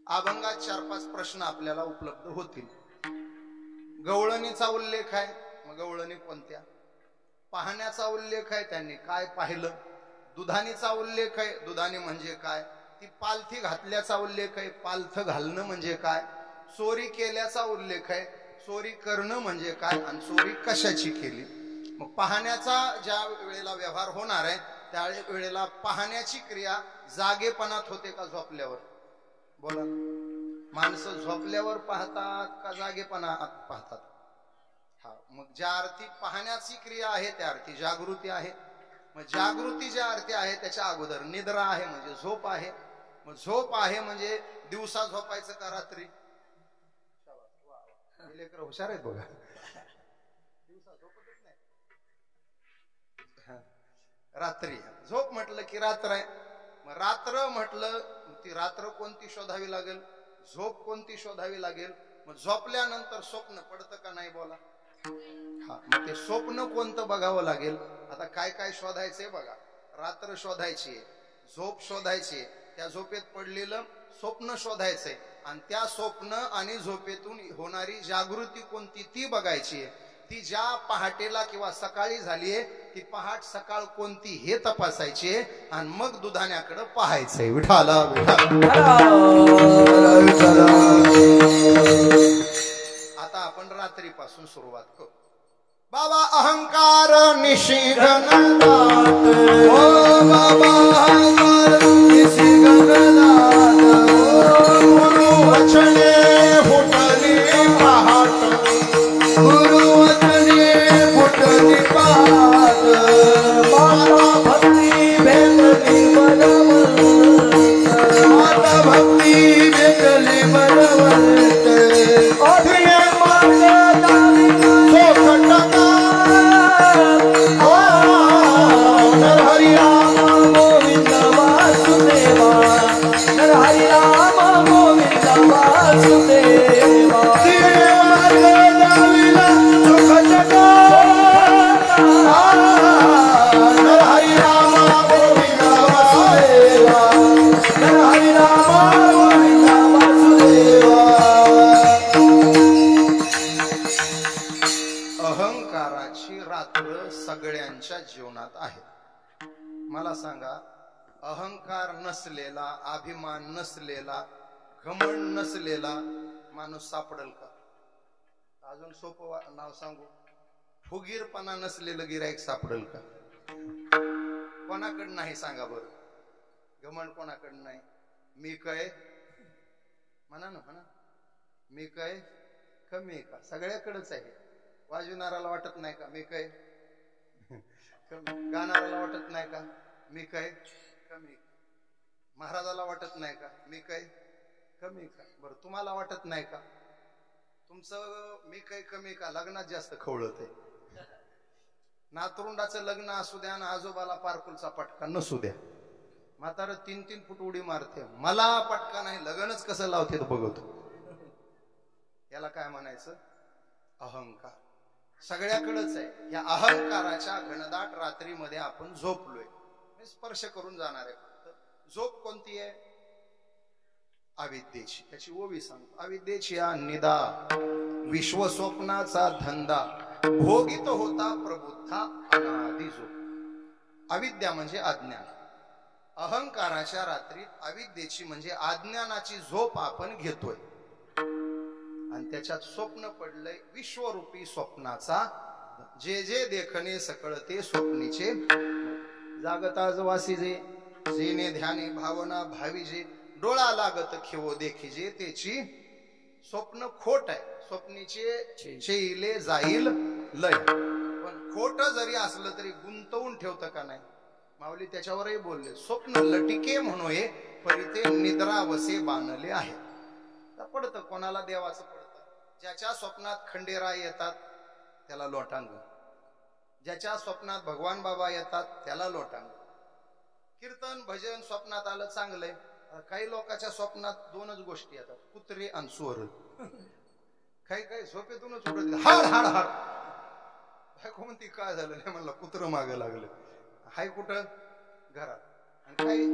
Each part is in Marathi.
अभंगात 4-5 प्रश्न आपल्याला उपलब्ध होतील. गवळणीचा उल्लेख आहे, मग गवळणी कोणत्या? पाहण्याचा उल्लेख आहे, त्यांनी काय पाहिलं. दुधानीचा उल्लेख आहे, दुधानी म्हणजे काय. ती पालथी घातल्याचा उल्लेख आहे, पालथ घालणं म्हणजे काय. चोरी केल्याचा उल्लेख आहे, चोरी करणं म्हणजे काय आणि चोरी कशाची केली. मग पाहण्याचा ज्या वेळेला व्यवहार होणार आहे त्या वेळेला पाहण्याची क्रिया जागेपणात होते का झोपल्यावर? बोला. माणसं झोपल्यावर पाहतात का जागेपणात पाहतात? हा, मग ज्या अर्थी पाहण्याची क्रिया आहे त्या अर्थी जागृती आहे. मग जागृती ज्या अर्थी आहे त्याच्या अगोदर निद्रा आहे म्हणजे झोप आहे. मग झोप आहे म्हणजे दिवसा झोपायचं का रात्री? लेकर हुशार आहेत बघा. दिवसा झोपतच नाही, रात्री झोप म्हटलं की रात्र आहे. मग रात्र म्हटलं ती रात्र कोणती शोधावी लागेल, झोप कोणती शोधावी लागेल. मग झोपल्यानंतर स्वप्न पडतं का नाही? बोला. हा, मग ते स्वप्न कोणतं बघावं लागेल. आता काय काय शोधायचंय बघा. रात्र शोधायची, झोप शोधायची, त्या झोपेत पडलेलं स्वप्न शोधायचंय आणि त्या स्वप्न आणि झोपेतून होणारी जागृती कोणती ती बघायची. ती ज्या पहाटेला किंवा सकाळी झालीये ती पहाट सकाळ कोणती हे तपासायची आणि मग दुधाण्याकडे पाहायचंय. विठाला आता आपण रात्रीपासून सुरुवात करू. बाबा अहंकार निशिगनात, ओ बाबा अहंकार निशिगनात, गुरु वचने फुटली पहाट, गुरु वचने फुटली पहाट, माता भक्ती भेटली बलवंत, माता भक्ती भेटली बलवंत, सगळ्यांच्या जीवनात आहे. मला सांगा, अहंकार नसलेला, अभिमान नसलेला, घमंड नसलेला माणूस सापडेल का? अजून सोपं नाव सांगू, फुगीरपणा नसलेलं गिराईक सापडेल का? कोणाकडं नाही सांगा बरं. घमंड कोणाकडं नाही. मी काय म्हणा ना, म्हणा मी काय कमी आहे का? सगळ्याकडेच आहे. वाजविणाराला वाटत नाही का मी काय? गाणाऱ्याला वाटत नाही का मी काय कमी? महाराजाला वाटत नाही का मी काय कमी का? बरं तुम्हाला वाटत नाही का? तुमचं मी काय कमी का लग्नात जास्त खवळत आहे. नातरुंडाचं लग्न असू द्या ना आजोबाला पारकुलचा पटका नसू द्या, म्हातारं 3-3 फूट उडी मारते, मला पटका नाही, लग्नच कसं लावते बघतो. याला काय म्हणायचं? अहंकार. सगळ्याकडेच आहे. या अहंकाराच्या घनदाट रात्रीमध्ये आपण झोपलोय. मी स्पर्श करून जाणार आहे. झोप कोणती आहे? अविद्येची. त्याची ओवी सांगतो. अविद्येची निदा विश्व स्वप्नाचा धंदा, भोगित होता प्रबुद्धा अनादि झोप. अविद्या म्हणजे अज्ञान. अहंकाराच्या रात्रीत अविद्येची म्हणजे अज्ञानाची झोप आपण घेतोय आणि त्याच्यात स्वप्न पडलंय विश्वरूपी स्वप्नाचा. जे जे देखणे सकळ ते स्वप्नीचे, जागता जवासी जे, जेने ध्याने भावना भावी जे, डोळा लागत खेवो देखी जे, त्याची स्वप्न खोट आहे. स्वप्नीचे शेले जाईल लय. पण खोट जरी असलं तरी गुंतवून ठेवतं का नाही? माऊली त्याच्यावरही बोलले, स्वप्न लटिके म्हणोये परी ते निद्रावसे बांधले आहे. पडतं कोणाला देवाचं पडतं. ज्याच्या स्वप्नात खंडेराय येतात त्याला लोटांग, ज्याच्या स्वप्नात भगवान बाबा येतात त्याला लोटांग. कीर्तन भजन स्वप्नात आलं चांगलंय. काही लोकांच्या स्वप्नात 2च गोष्टी येतात, कुत्रे आणि स्वर. काही काही झोपेतूनच उठत हाड हाड हाड. म्हणती काय झालं? नाही म्हणलं कुत्रं मागं लागलं. कुठं घरात. आणि काही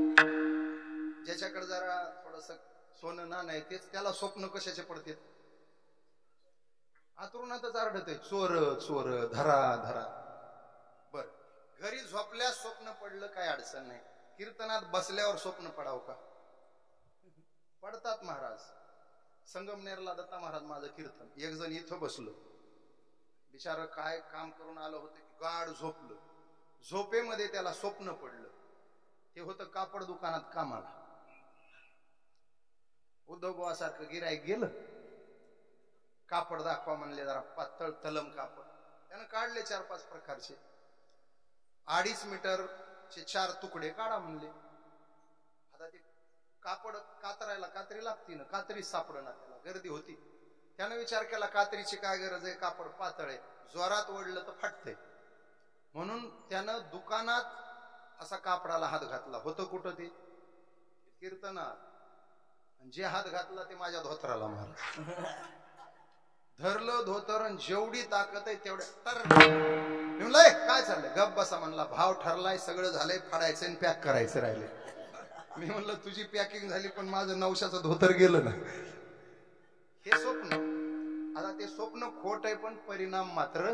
ज्याच्याकडे जरा थोडस सोनं ना नाही तेच त्याला स्वप्न कशाचे पडते आतरुणातच आरडते चोर चोर धरा धरा. बर घरी झोपल्यास स्वप्न पडलं काय अडचण नाही, कीर्तनात बसल्यावर स्वप्न पडाव का? पडतात महाराज. संगमनेरला दत्ता महाराज माझं कीर्तन, एक जण इथं बसलो, बिचार काय काम करून आलं होतं की गाढ झोपलं, झोपेमध्ये त्याला स्वप्न पडलं. ते होतं कापड दुकानात कामाला. उद्धवबासारखं गिराईक गेलं, कापड दाखवा म्हणले, जरा पातळ तलम कापड. त्यानं काढले 4-5 प्रकारचे, 2.5 मीटरचे 4 तुकडे काढा म्हणले. आता ते कापड कातरायला कात्री लागती ना, कात्री सापडना त्याला, गर्दी होती. त्यानं विचार केला कात्रीची काय गरज आहे, कापड पातळ आहे, जोरात ओढलं तर फाटतंय. म्हणून त्यानं दुकानात असा कापडाला हात घातला. होतं कुठं ते कीर्तनात. जे हात घातला ते माझ्या धोतराला मारलं. धरलं धोतर आणि जेवढी ताकद आहे तेवढ्या म्हणलंय काय चाललंय, गप बसा म्हणला, भाव ठरलाय, सगळं झालंय, फाडायचं आणि पॅक करायचं राहिले. मी म्हणलं तुझी पॅकिंग झाली पण माझं 900चं धोतर गेलं ना. हे स्वप्न. आता ते स्वप्न खोट आहे पण परिणाम मात्र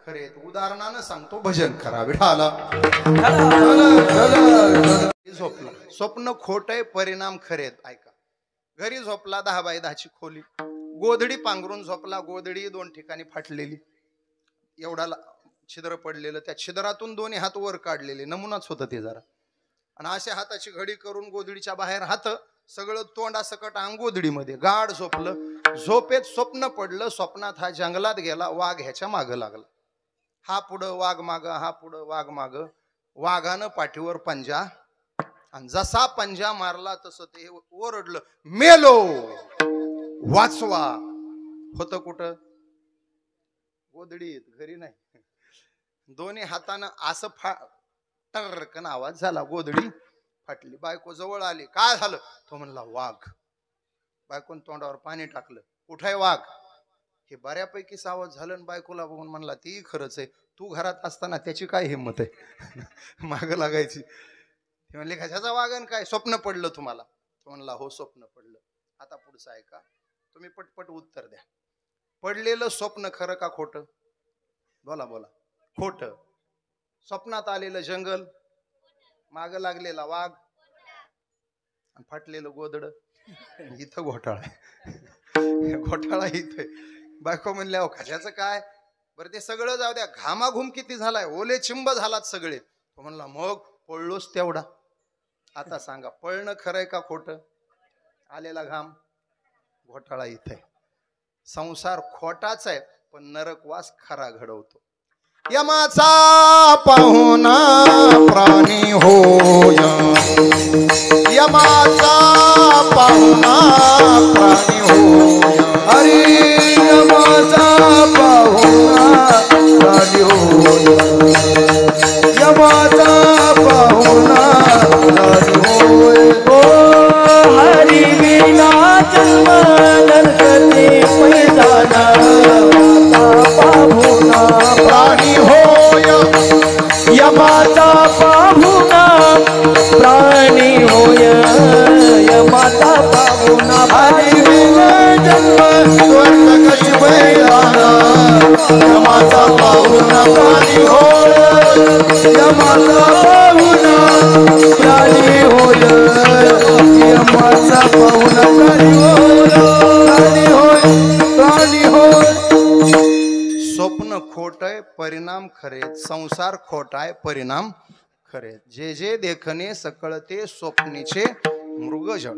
खरे आहेत. उदाहरणानं सांगतो, भजन करा विठाला. झोपला, स्वप्न खोट आहे, परिणाम खरे आहेत. ऐका, घरी झोपला, 10 बाय 10ची खोली, गोधडी पांघरून झोपला. गोधडी 2 ठिकाणी फाटलेली, एवढा छिद्र पडलेलं, त्या छिद्रातून 2 हात वर काढलेले, नमुनाच होतं ते जरा. आणि अशा हाताची घडी करून गोधडीच्या बाहेर हात, सगळं तोंडासकट अंग गोधडीमध्ये, गाढ झोपलं. झोपेत स्वप्न पडलं. स्वप्नात हा जंगलात गेला, वाघ ह्याच्या मागं लागला. हा पुढं वाघ माग, हा पुढं वाघ माग. वाघानं पाठीवर पंजा, आणि जसा पंजा मारला तसं ते ओरडलं, मेलो, वाचवा. होतं कुठं? गोधडीत, घरी नाही. 2 हातानं असं टर्कन आवाज झाला, गोधडी फाटली. बायको जवळ आली, काय झालं? तो म्हणला वाघ. बायकोन तोंडावर पाणी टाकलं, कुठाय वाघ? हे बऱ्यापैकी सावध झालं. बायकोला बघून म्हणला, ती खरंच आहे, तू घरात असताना त्याची काय हिंमत आहे माग लागायची. ते म्हणले, कशाचा वाघन काय, स्वप्न पडलं तुम्हाला? तो म्हणला, हो स्वप्न पडलं. आता पुढचं ऐका, तुम्ही पटपट उत्तर द्या. पडलेलं स्वप्न खरं का खोटं? बोला बोला. खोटं. स्वप्नात आलेलं जंगल, माग लागलेला वाघ, फाटलेलं गोधड, इथं घोटाळा आहे. घोटाळा इथं. बायको म्हणल्या, अहो कशाचं काय? बरं ते सगळं जाऊ द्या, घामाघूम किती झालाय, ओले चिंब झालात सगळे. तो म्हणला, मग पळलोच तेवढा. आता सांगा, पळणं खरंय का खोटं? आलेला घाम, घोटाळा इथे. संसार खोटाच आहे पण नरकवास खरा घडवतो. यमाचा पाहुणा प्राणी होय, यमाचा पाहुणा प्राणी होय. हरी यमाचा पाहुणा प्राणी होय, यमाचा पाहुणा प्राणी होय. ओ हरी विना जन्म नरकते पैदाना, पाहुणा प्राणी होय, यमाचा पाहुणा प्राणी होय, यमाचा पाहुणा. हरी विना जन्म नरकते पैदाना, यमाचा पाहुणा प्राणी होय, यमाचा पाहुणा प्राणी होय, यमाचा पाहुणा प्राणी होय, प्राणी होय. स्वप्न खोट आहे, परिणाम खरे. संसार खोटा आहे, परिणाम खरे. जे जे देखणे सकळते स्वप्नीचे मृगजळ.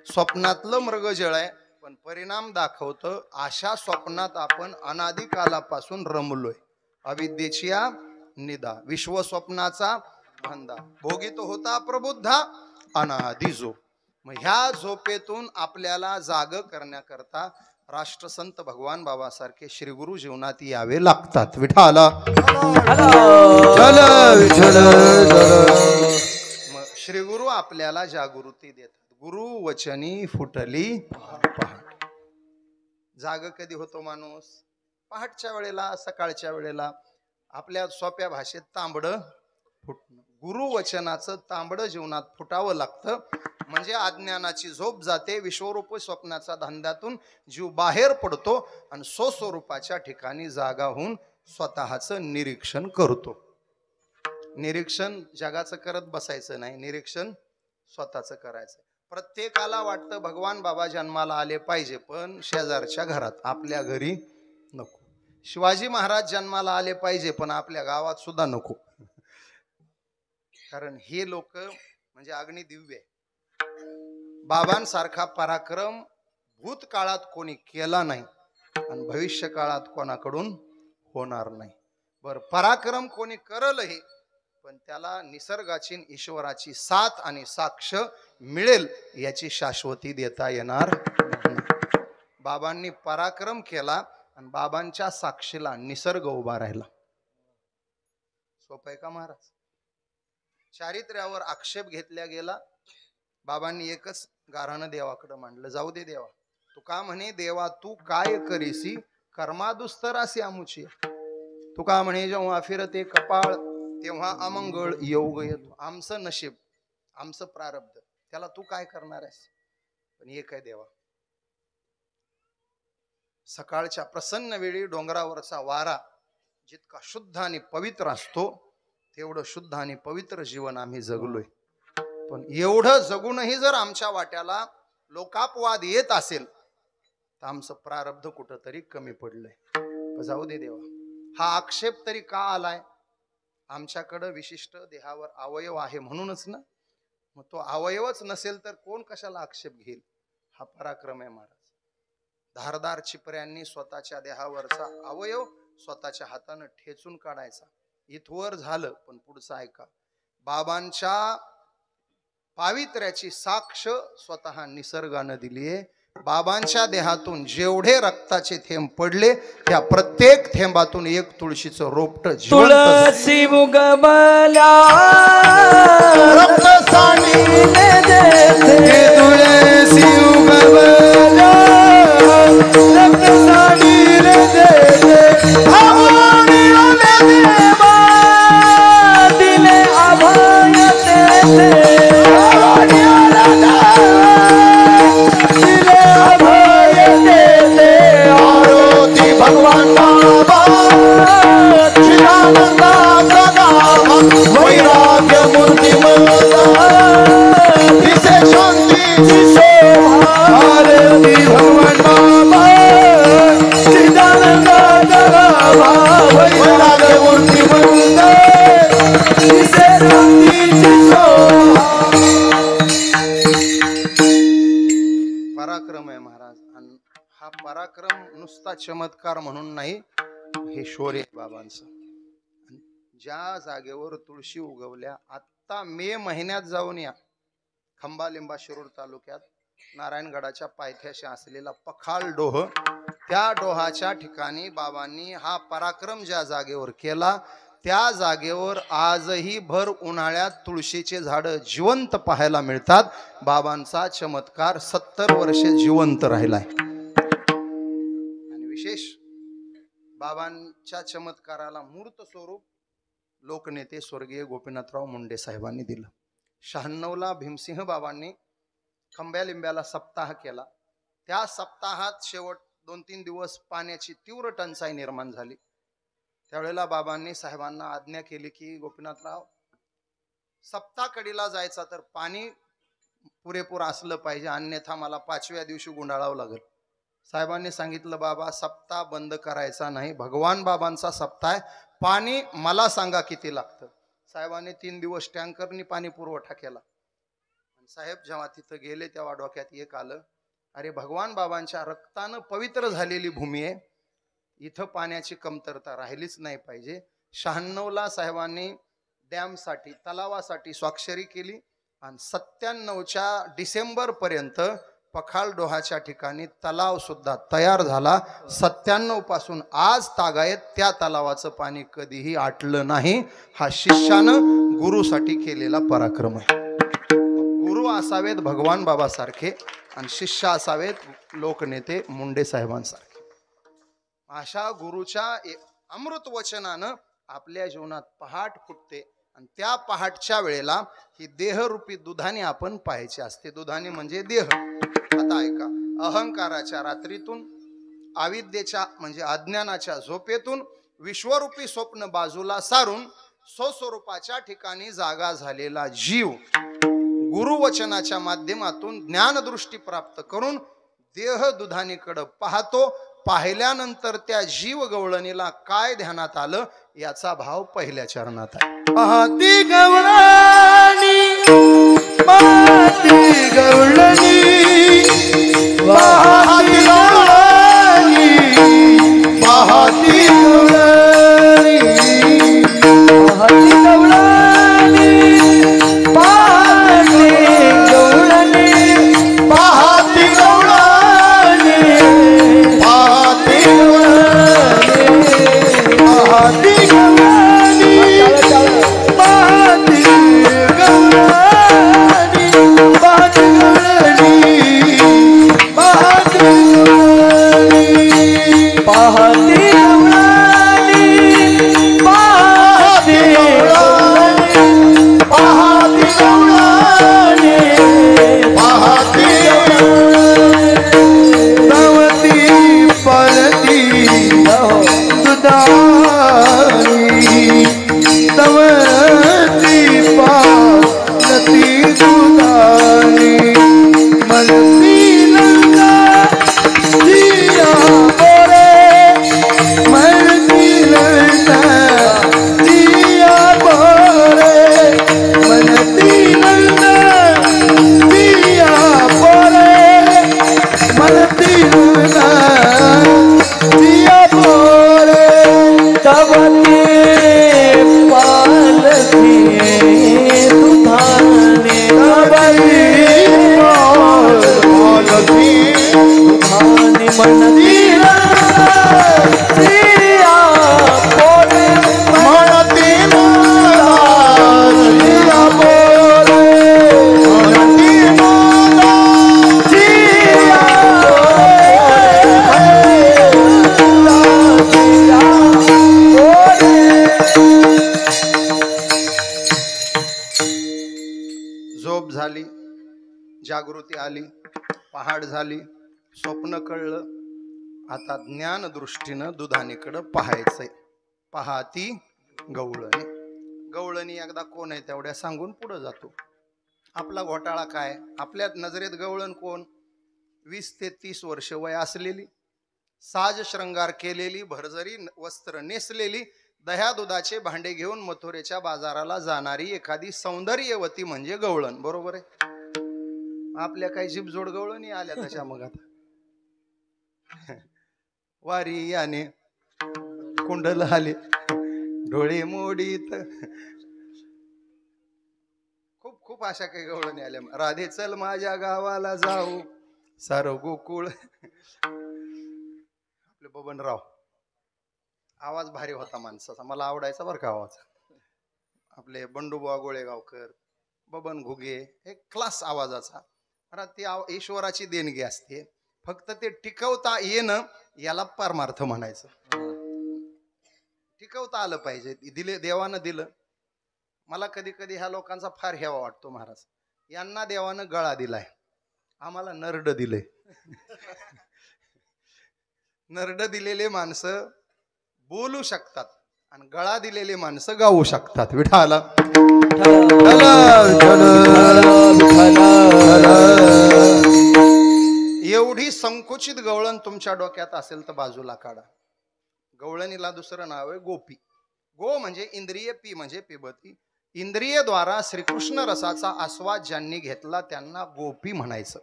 स्वप्नातलं मृगजळ आहे पण परिणाम दाखवतं. अशा स्वप्नात आपण अनादिकालापासून रमलोय. अविद्येची निदा, विश्व स्वप्नाचा धंदा, भोगित होता प्रबुद्धा अनादि जो. मग ह्या झोपेतून आपल्याला जाग करण्याकरता राष्ट्रसंत भगवान बाबासारखे श्री गुरु जीवनात यावे लागतात. विठाला मग श्री गुरु आपल्याला जागृती देतात. गुरु वचनी फुटली पहाट. जाग कधी होतो माणूस? पहाटच्या वेळेला, सकाळच्या वेळेला. आपल्या सोप्या भाषेत तांबड फुटणं. गुरु वचनाचं तांबड जीवनात फुटावं लागतं. म्हणजे अज्ञानाची झोप जाते, विश्वरूप स्वप्नाचा धंद्यातून जीव बाहेर पडतो आणि स्वस्वरूपाच्या ठिकाणी जागा होऊन स्वतःचं निरीक्षण करतो. निरीक्षण जगाचं करत बसायचं नाही, निरीक्षण स्वतःचं करायचं. प्रत्येकाला वाटतं भगवान बाबा जन्माला आले पाहिजे, पण शेजारच्या घरात, आपल्या घरी नको. शिवाजी महाराज जन्माला आले पाहिजे, पण आपल्या गावात सुद्धा नको. कारण हे लोक म्हणजे अग्निदिव्य आहे. बाबांसारखा पराक्रम भूतकाळात कोणी केला नाही आणि भविष्य काळात कोणाकडून होणार नाही. बर, पराक्रम कोणी करल हे, पण त्याला निसर्गाची ईश्वराची साथ आणि साक्ष मिळेल याची शाश्वती देता येणार नाही. बाबांनी पराक्रम केला आणि बाबांच्या साक्षीला निसर्ग उभा राहिला. सोपं आहे का महाराज? चारित्र्यावर आक्षेप घेतला गेला. बाबांनी एकच गाऱ्हाणं देवाकडे मांडलं, जाऊ दे देवा, तू का म्हणे देवा तू काय करीसी कर्मादुस्तरासी आमुची. तू का म्हणे जेव्हा फिरते कपाळ तेव्हा अमंगळ योग येतो. आमचं नशीब, आमचं प्रारब्ध, त्याला तू काय करणार आहेस? पण एक आहे देवा, सकाळच्या प्रसन्न वेळी डोंगरावरचा वारा जितका शुद्ध आणि पवित्र असतो तेवढं शुद्ध आणि पवित्र जीवन आम्ही जगलोय. पण एवढं जगूनही जर आमच्या वाट्याला लोकापवाद येत असेल तर आमचं प्रारब्ध कुठंतरी कमी पडलंय. जाऊ दे देवा, हा आक्षेप तरी का आलाय? आमच्याकडं विशिष्ट देहावर अवयव आहे म्हणूनच ना. मग तो अवयवच नसेल तर कोण कशाला आक्षेप घेईल? हा पराक्रम आहे महाराज. धारदार चिपऱ्यांनी स्वतःच्या देहावरचा अवयव स्वतःच्या हातानं ठेचून काढायचा. इथवर झालं, पण पुढचं ऐका. बाबांच्या पावित्र्याची साक्ष स्वतः निसर्गानं दिलीये. बाबांच्या देहातून जेवढे रक्ताचे थेंब पडले त्या प्रत्येक थेंबातून एक तुळशीचं रोपट तुळसी उगवल्या रक्त सांडीने देते. तुळसी उगवल्या रक्त सांडीने देते. आम्हाने आले देवा दिले अभय देते. भगवान बाबा चिदानंदाचा गावा वैराग्य मूर्तिमंता दिसे शांतीची शोभा. आरती भगवान बाबा चिदानंदाचा गावा वैराग्य मूर्तिमंता दिसे शांतीची शोभा. पराक्रम आहे महाराज. आणि हा पराक्रम नुसता चमत्कार म्हणून नाही, हे शौर्य बाबांचं. ज्या जागेवर तुळशी उगवल्या, आता मे महिन्यात जाऊन या, खंबा लिंबा शिरूर तालुक्यात नारायणगडाच्या पायथ्याशी असलेला पखाल डोह, त्या डोहाच्या ठिकाणी बाबांनी हा पराक्रम ज्या जागेवर केला त्या जागेवर आजही भर उन्हाळ्यात तुळशीचे झाडं जिवंत पाहायला मिळतात. बाबांचा चमत्कार 70 वर्षे जिवंत राहिलाय. विशेष बाबांच्या चमत्काराला मूर्त स्वरूप लोकनेते स्वर्गीय गोपीनाथराव मुंडे साहेबांनी दिलं. 96 ला भीमसिंह बाबांनी खंब्या लिंब्याला सप्ताह केला. त्या सप्ताहात शेवट 2-3 दिवस पाण्याची तीव्र टंचाई निर्माण झाली. त्यावेळेला बाबांनी साहेबांना आज्ञा केली की गोपीनाथराव, सप्ताकडीला जायचा तर पाणी पुरेपूर असलं पाहिजे, अन्यथा मला 5व्या दिवशी गुंडाळावं लागेल. साहेबांनी सांगितलं, बाबा सप्ताह बंद करायचा नाही, भगवान बाबांचा सप्ताह आहे, पाणी मला सांगा किती लागतं. साहेबांनी 3 दिवस टँकरनी पाणी पुरवठा केला. साहेब जेव्हा तिथं गेले तेव्हा डोक्यात एक आलं, अरे भगवान बाबांच्या रक्तानं पवित्र झालेली भूमी आहे, इथं पाण्याची कमतरता राहिलीच नाही पाहिजे. 96 ला साहेबांनी डॅमसाठी, तलावासाठी स्वाक्षरी केली आणि 97च्या डिसेंबर पर्यंत पखाल डोहाच्या ठिकाणी तलाव सुद्धा तयार झाला. 97 पासून आज तागायत त्या तलावाचं पाणी कधीही आटलं नाही. हा शिष्यानं गुरुसाठी केलेला पराक्रम आहे. गुरु असावेत भगवान बाबा सारखे आणि शिष्य असावेत लोकनेते मुंडे साहेबांसारखे. अशा गुरुच्या अमृत वचनानं आपल्या जीवनात पहाट फुटते आणि त्या पहाटच्या वेळेला ही देहरूपी दुधाने आपण पाहायची असते. दुधाने म्हणजे देह. आता ऐका, अहंकाराच्या रात्रीतून, अविद्येच्या म्हणजे अज्ञानाच्या झोपेतून विश्वरूपी स्वप्न बाजूला सारून स्वस्वरूपाच्या ठिकाणी जागा झालेला जीव गुरुवचनाच्या माध्यमातून ज्ञानदृष्टी प्राप्त करून देह दुधानीकडे पाहतो. पाहिल्यानंतर त्या जीव गवळणीला काय ध्यानात आलं याचा भाव पहिल्या चरणात आहे. पाहती गवळणी पाहती गवळणी पाहती गवळणी पाहती गवळणी पाहती गवळणी पाहती गवळणी पाहती गवळणी पाहती गवळणी पाहती गवळणी पाहती गवळणी पाहती गवळणी पाहती गवळणी पाहती गवळणी पाहती गवळणी पाहती गवळणी पाहती गवळणी परती दुधारी तवती पालती दुधारी मलती लंगा जिया बोरे मलती लंगा जिया बोरे मलती लंगा जिया बोरे मलती लंगा जिया बोरे तवती पालती दुधारी तवती पालती दुधारी मनती जिया बोरे मनती जिया बोरे मनती जिया झोप झाली, जागृती आली, पहाट झाली, स्वप्न कळलं. आता ज्ञान दृष्टीनं दुधानीकडं पाहायचंय. पाहाती गवळणी. गवळणी एकदा कोण आहे तेवढ्या सांगून पुढे जातो. आपला घोटाळा काय? आपल्या नजरेत गवळण कोण? 20 ते 30 वर्ष वय असलेली, साज श्रंगार केलेली, भरजरी वस्त्र नेसलेली, दह्या दुधाचे भांडे घेऊन मथुरेच्या बाजाराला जाणारी एखादी सौंदर्यवती म्हणजे गवळण. बरोबर आहे? आपल्या काही जीभजोड गवळणी आल्या तशा. मग आता वारी याने कुंडल आले, डोळे मोडीत, खूप खूप अशा काही गवळणी आल्या. राधे चल माझ्या गावाला जाऊ, सार गोकुळ. आपले बबनराव, आवाज भारी होता माणसाचा, मला आवडायचा बरं का आवाज. आपले बंडूबुवा गोळेगावकर, बबन घुगे, एक क्लास आवाजाचा. ती ईश्वराची देणगी असते. फक्त ते टिकवता येणं याला परमार्थ म्हणायचं. टिकवता आलं पाहिजे. दिले, देवानं दिलं. मला कधी कधी ह्या लोकांचा फार हेवा वाटतो. महाराज, यांना देवानं गळा दिलाय, आम्हाला नरड दिलंय. नरड दिलेले माणसं बोलू शकतात आणि गळा दिलेले माणसं गाऊ शकतात. विठाला एवढी संकुचित गवळण तुमच्या डोक्यात असेल तर बाजूला काढा. गवळणीला दुसरं नाव आहे गोपी. गो म्हणजे इंद्रिय, पी म्हणजे पिबती. इंद्रियद्वारा श्रीकृष्ण रसाचा आस्वाद ज्यांनी घेतला त्यांना गोपी म्हणायचं.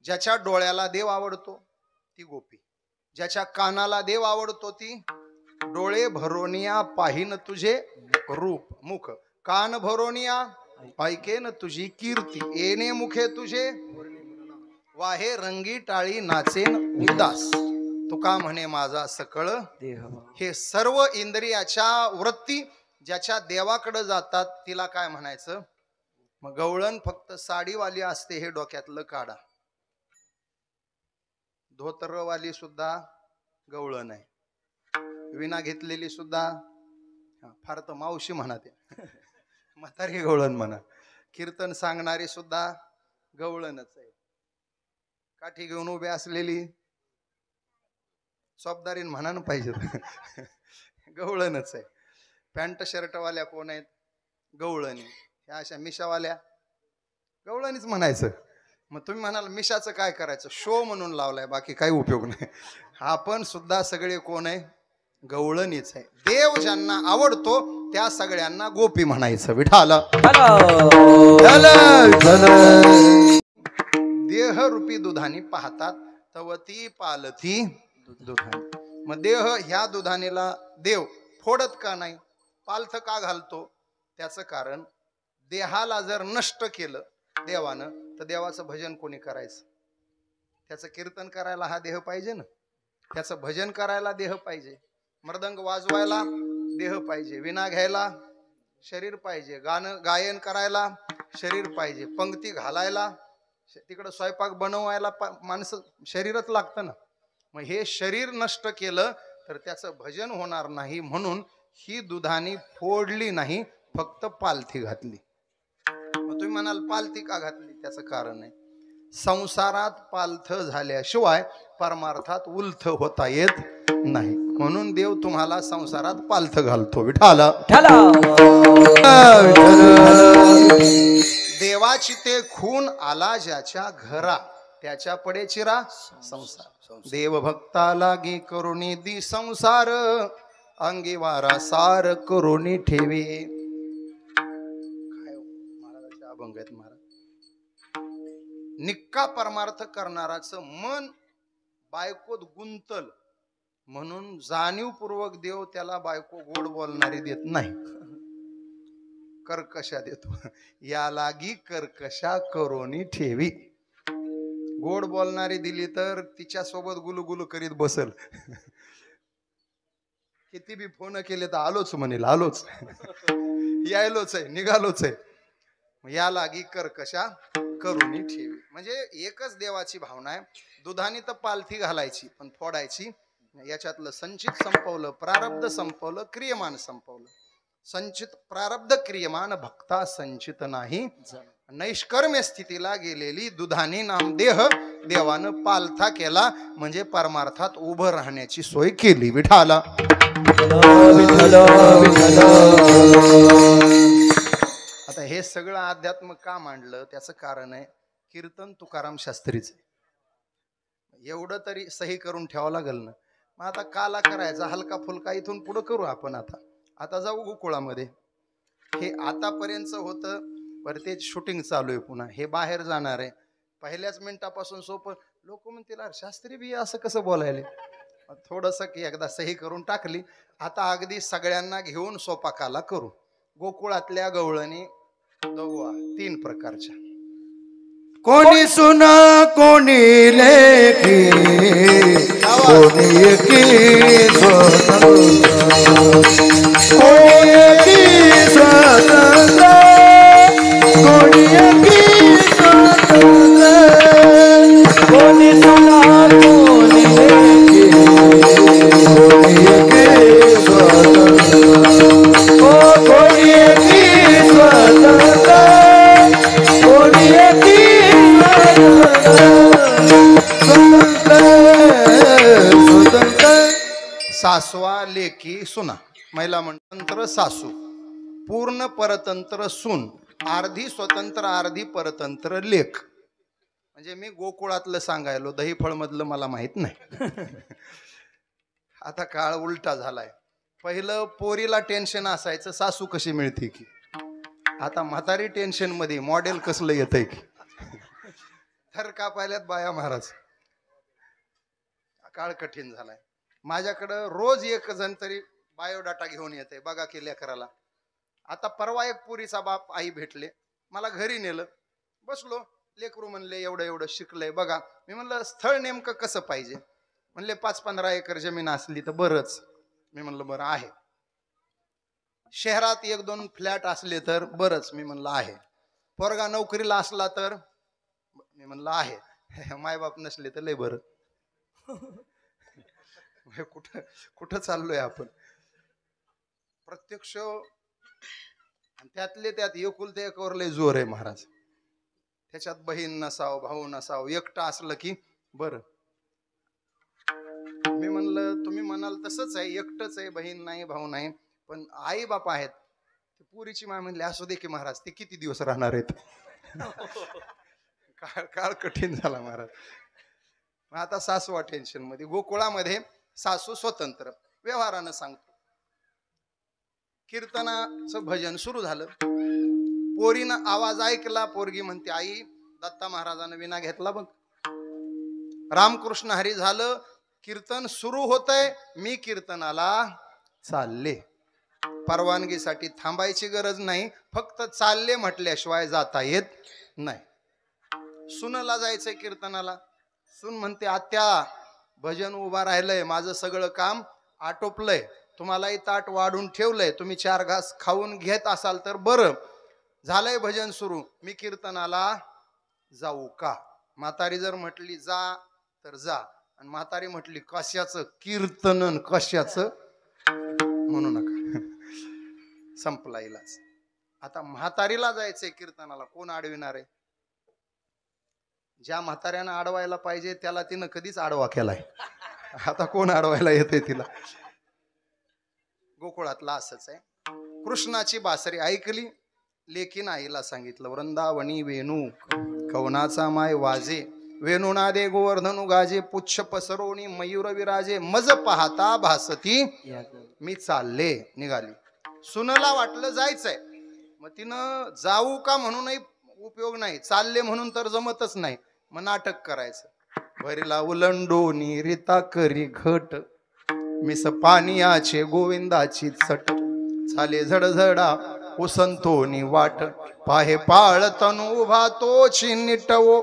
ज्याच्या डोळ्याला देव आवडतो ती गोपी. ज्याच्या कानाला देव आवडतो ती डोळे भरोनिया पाहिन तुझे रूप, मुख कान भरोनिया ऐकेन तुझी कीर्ती, येणे मुखे तुझे वाहे रंगी टाळी नाचेन उदास. तुका म्हणे माझा सकळ देह. हे सर्व इंद्रियाच्या वृत्ती ज्याच्या देवाकडे जातात तिला काय म्हणायचं? मग गवळण फक्त साडीवाली असते हे डोक्यातलं काढा. धोतरवाली सुद्धा गवळण आहे, विना घेतलेली सुद्धा फार तर मावशी म्हणा ते म्हातारी गवळण म्हणा. कीर्तन सांगणारी सुद्धा गवळणच आहे. काठी घेऊन उभे असलेली स्वबदारीन म्हणा ना पाहिजे गवळणच आहे. पॅन्ट शर्ट वाल्या कोण आहेत? गवळणी. ह्या अशा मिशावाल्या गवळणीच म्हणायचं. मग तुम्ही म्हणाल मिशाचं काय करायचं? शो म्हणून लावलाय, बाकी काही उपयोग नाही. आपण सुद्धा सगळे कोण आहे? गवळणीच आहे. देव ज्यांना आवडतो त्या सगळ्यांना गोपी म्हणायचं. विठाला देह रूपी दुधानी पाहतात तवती पालथी दुधानी. मग देह ह्या दुधानेला देव फोडत का नाही? पालथ का घालतो? त्याचं कारण देहाला जर नष्ट केलं देवानं तर देवाचं भजन कोणी करायचं? त्याचं कीर्तन करायला हा देह पाहिजे ना. त्याचं भजन करायला देह पाहिजे. मृदंग वाजवायला देह पाहिजे. विणा घ्यायला शरीर पाहिजे. गायन करायला शरीर पाहिजे. पंक्ती घालायला, तिकडं स्वयंपाक बनवायला माणसं शरीरच लागतं ना. मग हे शरीर नष्ट केलं तर त्याचं भजन होणार नाही. म्हणून ही दुधानी फोडली नाही, फक्त पालथी घातली. मग तुम्ही म्हणाल पालथी का घातली? त्याचं कारण आहे संसारात पालथ झाल्याशिवाय परमार्थात उलथ होता येत नाही. म्हणून देव तुम्हाला संसारात पालथ घालतो. विठाला देवाची ते खून आला ज्याच्या घरा त्याच्या पडे चिरा संसार. देव भक्ता लागी करुणी दी संसार अंगी वारा सार करुणी ठेवे. काय महाराजांचे अभंग आहेत महाराज. निक्का परमार्थ करणाराचं मन बायकोत गुंतल म्हणून जाणीवपूर्वक देव त्याला बायको गोड बोलणारी देत नाही, कर्कशा देतो. या लागी कर्कशा करोनी ठेवी. गोड बोलणारी दिली तर तिच्या सोबत गुलुगुलू करीत बसल. किती बी फोन केले तर आलोच म्हणेल, आलोच यायलोच आहे, निघालोच आहे. या लागी कर्कशा करुणी ठेवी. म्हणजे एकच देवाची भावना आहे. दुधाने तर पालथी घालायची पण फोडायची. याच्यातलं संचित संपवलं, प्रारब्ध संपवलं, क्रियमान संपवलं. संचित प्रारब्ध क्रियमान भक्ता संचित नाही. नैष्कर्म्य स्थितीला गेलेली दुधानी नामदेह देवानं पालथा केला म्हणजे परमार्थात उभं राहण्याची सोय केली. विठाला आता हे सगळं अध्यात्म का मांडलं? त्याचं कारण आहे कीर्तन तुकाराम शास्त्रीच. एवढं तरी सही करून ठेवावं लागेल ना. मग आता काला करायचा हलका फुलका इथून पुढं करू आपण. आता जाऊ गोकुळामध्ये. हे आतापर्यंत होतं, परत शूटिंग चालू आहे पुन्हा. हे बाहेर जाणार आहे. पहिल्याच मिनिटापासून सोपं. लोक म्हणतील शास्त्री बी असं कसं बोलायले. थोडंसं की एकदा सही करून टाकली. आता अगदी सगळ्यांना घेऊन सोपाकाला करू. गोकुळातल्या गवळणी 3 प्रकारच्या. कोणी सुना कोणी लेखी कोणी एकी स्वतंत्र कोणी एकी स्वतंत्र कोणी सुना कोणी लेखी कोणी एकी स्वतंत्र कोणी एकी स्वतंत्र कोणी एकी सासवा लेकी सुना. महिला मंत्र सासू. पूर्ण परतंत्र सून. अर्धी स्वतंत्र अर्धी परतंत्र लेख. म्हणजे मी गोकुळातलं सांगायलो, दहीफळ मधलं मला माहित नाही. आता काळ उलटा झालाय. पहिलं पोरीला टेन्शन असायचं सासू कशी मिळते की. आता म्हातारी टेन्शन मध्ये मॉडेल कसलं येतंय की. थर कापायल्यात बाया महाराज. काळ कठीण झालाय. माझ्याकडं रोज एक जण तरी बायोडाटा घेऊन येते, बघा की लेकराला. आता परवा एक पुरीचा बाप आई भेटले, मला घरी नेलं. बसलो. लेकरू म्हणले एवढं एवढं शिकलंय बघा. मी म्हणलं स्थळ नेमकं कसं पाहिजे? म्हणले 5-15 एकर जमीन असली तर बरंच. मी म्हणलं बरं आहे. शहरात 1-2 फ्लॅट असले तर बरंच. मी म्हणलं आहे. पोरगा नोकरीला असला तर मी म्हणलं आहे. मायबाप नसले तर लय बरं. कुठं चाललोय आपण? प्रत्यक्ष त्यातले त्यात एकुलते एकवर लय जोर आहे महाराज. त्याच्यात बहीण नसाव, भाऊ नसाव, एकटा असलं की बर. मी म्हणलं तुम्ही म्हणाल तसंच आहे, एकटच आहे, बहीण नाही, भाऊ नाही, पण आई बापा आहेत. पुरीची माय म्हणली असू दे की महाराज, ते किती दिवस राहणार आहेत. काळ काळ कठीण झाला महाराज. आता सासू टेन्शन मध्ये. गोकुळामध्ये सासू स्वतंत्र. व्यवहारानं सांगतो, कीर्तनाचं भजन सुरू झालं. पोरीनं आवाज ऐकला. पोरगी म्हणते आई दत्ता महाराजानं विना घेतला बघ. रामकृष्ण हरी झालं. कीर्तन सुरू होतंय. मी कीर्तनाला चालले. परवानगीसाठी थांबायची गरज नाही, फक्त चालले म्हटल्याशिवाय जाता येत नाही. सुनला जायचंय कीर्तनाला. सुन म्हणते आत्या भजन उभा राहिलंय, माझं सगळं काम आटोपलंय, तुम्हालाही ताट वाढून ठेवलंय, तुम्ही 4 घास खाऊन घेत असाल तर बरं. झालंय भजन सुरू, मी कीर्तनाला जाऊ का? म्हातारी जर म्हटली जा तर जा, आणि म्हातारी म्हटली कशाचं कीर्तन कशाचं म्हणू नका. संपला इलाज. आता म्हातारीला जायचंय कीर्तनाला, कोण अडविणार आहे? ज्या म्हाताऱ्यानं अडवायला पाहिजे त्याला तिनं कधीच आडवा केलाय. आता कोण अडवायला येते तिला? गोकुळातला असंच आहे. कृष्णाची बासरी ऐकली. लेकीन आईला सांगितलं वृंदावनी वेणू कवनाचा माय वाजे, वेणुनादे गोवर्धनु गाजे, पुच्छ पसरोणी मयूर विराजे, मज पाहता भासती मी चालले. निघाली. सुनला वाटलं जायचंय, मग तिनं जाऊ का म्हणूनही उपयोग नाही, चालले म्हणून तर जमतच नाही. मग नाटक करायचं. भरीला उलंडोनी रीता करी घट, मिस पानियाचे गोविंदाची चट, चाले झडझडा उसंतोनी वाट, पाहे पाळ तनु उभा तोची निटवो,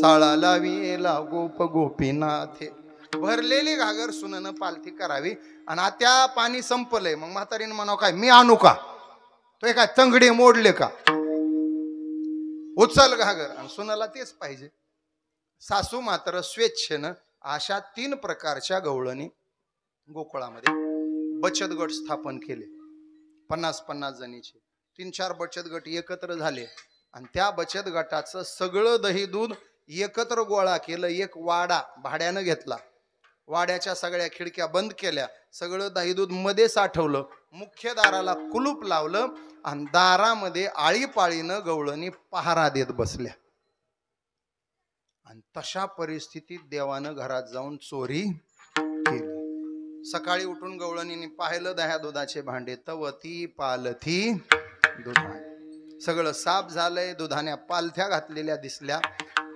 चाळा लावीला गोप गोपीनाथे. भरलेली घागर सुननं पालथी करावी. आणि आता पाणी संपलंय. मग म्हातारीनं म्हणावं काय मी आणू का? तो काय तंगडे मोडले का? उचल घागर. आणि सुनाला तेच पाहिजे. सासू मात्र स्वेच्छेनं अशा 3 प्रकारच्या गवळणी गोकुळामध्ये बचत गट स्थापन केले. 50-50 जणीचे 3-4 बचत गट एकत्र झाले. आणि त्या बचत गटाचं सगळं दही दूध एकत्र गोळा केलं. एक वाडा भाड्यानं घेतला. वाड्याच्या सगळ्या खिडक्या बंद केल्या. सगळं दही दूध मध्ये साठवलं. मुख्य दाराला कुलूप लावलं. आणि दारामध्ये आळीपाळीनं गवळणी पहारा देत बसल्या. आणि तशा परिस्थितीत देवानं घरात जाऊन चोरी केली. सकाळी उठून गवळणीने पाहिलं दह्या दुधाचे भांडे, तवती पालथी दुधाने सगळं साफ झालंय. दुधाने पालथ्या घातलेल्या दिसल्या.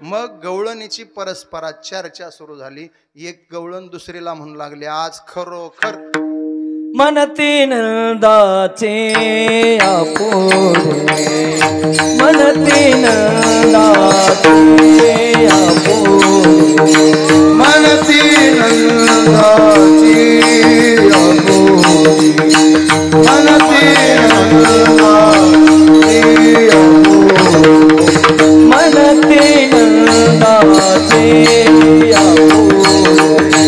मग गवळणीची परस्परात चर्चा सुरू झाली. एक गवळण दुसरीला म्हणू लागले आज खरोखर मनती नंदाचे आपुले, मनती नंदाचे आपुले, मनती नंदाचे आपुले, मनती नंदाचे आपुले, मनती नंदाचे आपुले,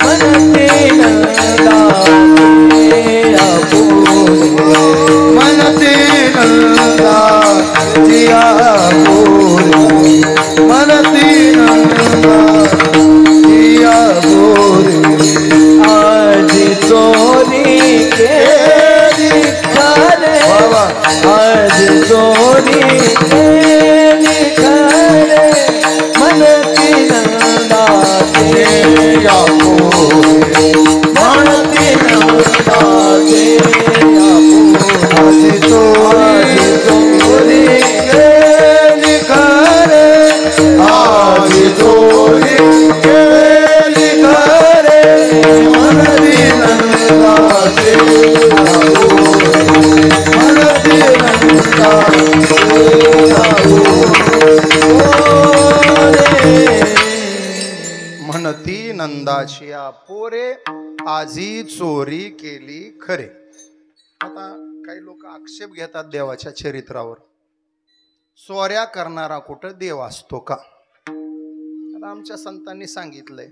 मनती नंदाचे मनते नंदा जिया बोरे, मनते नंदा जिया बोरे, आज चोरी केली खरे, आज चोरी केली खरे, मनते नंदा जिया बोरे, मनते नंदा जिया आज चोरी केली खरे, आज चोरी केली खरे, मनती नंदा जिया बोरे, मनती नंदा जिया बोरे, म्हणती नंदाची पोरे आजी चोरी केली खरे. आता काही लोक आक्षेप घेतात देवाच्या चरित्रावर. चोऱ्या करणारा कुठं देव असतो का? आता आमच्या संतांनी सांगितलंय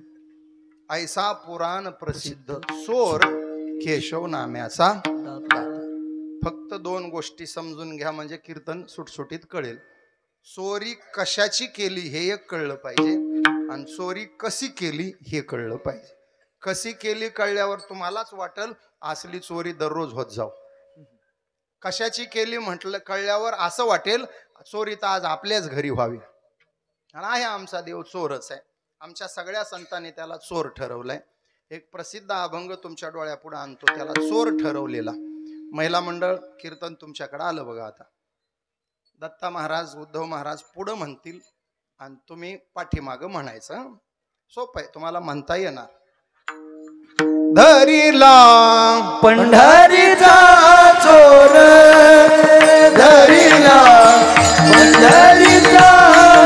ऐसा पुराण प्रसिद्ध चोर केशव नाम्याचा फक्त 2 गोष्टी समजून घ्या म्हणजे कीर्तन सुटसुटीत कळेल. चोरी कशाची केली हे एक कळलं पाहिजे आणि चोरी कशी केली हे कळलं पाहिजे. कशी केली कळल्यावर तुम्हालाच वाटेल असली चोरी दररोज होत जाऊ. कशाची केली म्हटलं कळल्यावर असं वाटेल चोरी तर आज आपल्याच घरी व्हावी. आणि आहे आमचा देव चोरच आहे. आमच्या सगळ्या संतांनी त्याला चोर ठरवलंय. एक प्रसिद्ध अभंग तुमच्या डोळ्यापुढे आणतो, त्याला चोर ठरवलेला. महिला मंडळ कीर्तन तुमच्याकडे आलं बघा. आता दत्ता महाराज उद्धव महाराज पुढं म्हणतील आणि तुम्ही पाठीमागं म्हणायचं. सोपं आहे, तुम्हाला म्हणता येणार. धरीला पंढरीचा चोर, धरीला पंढरीचा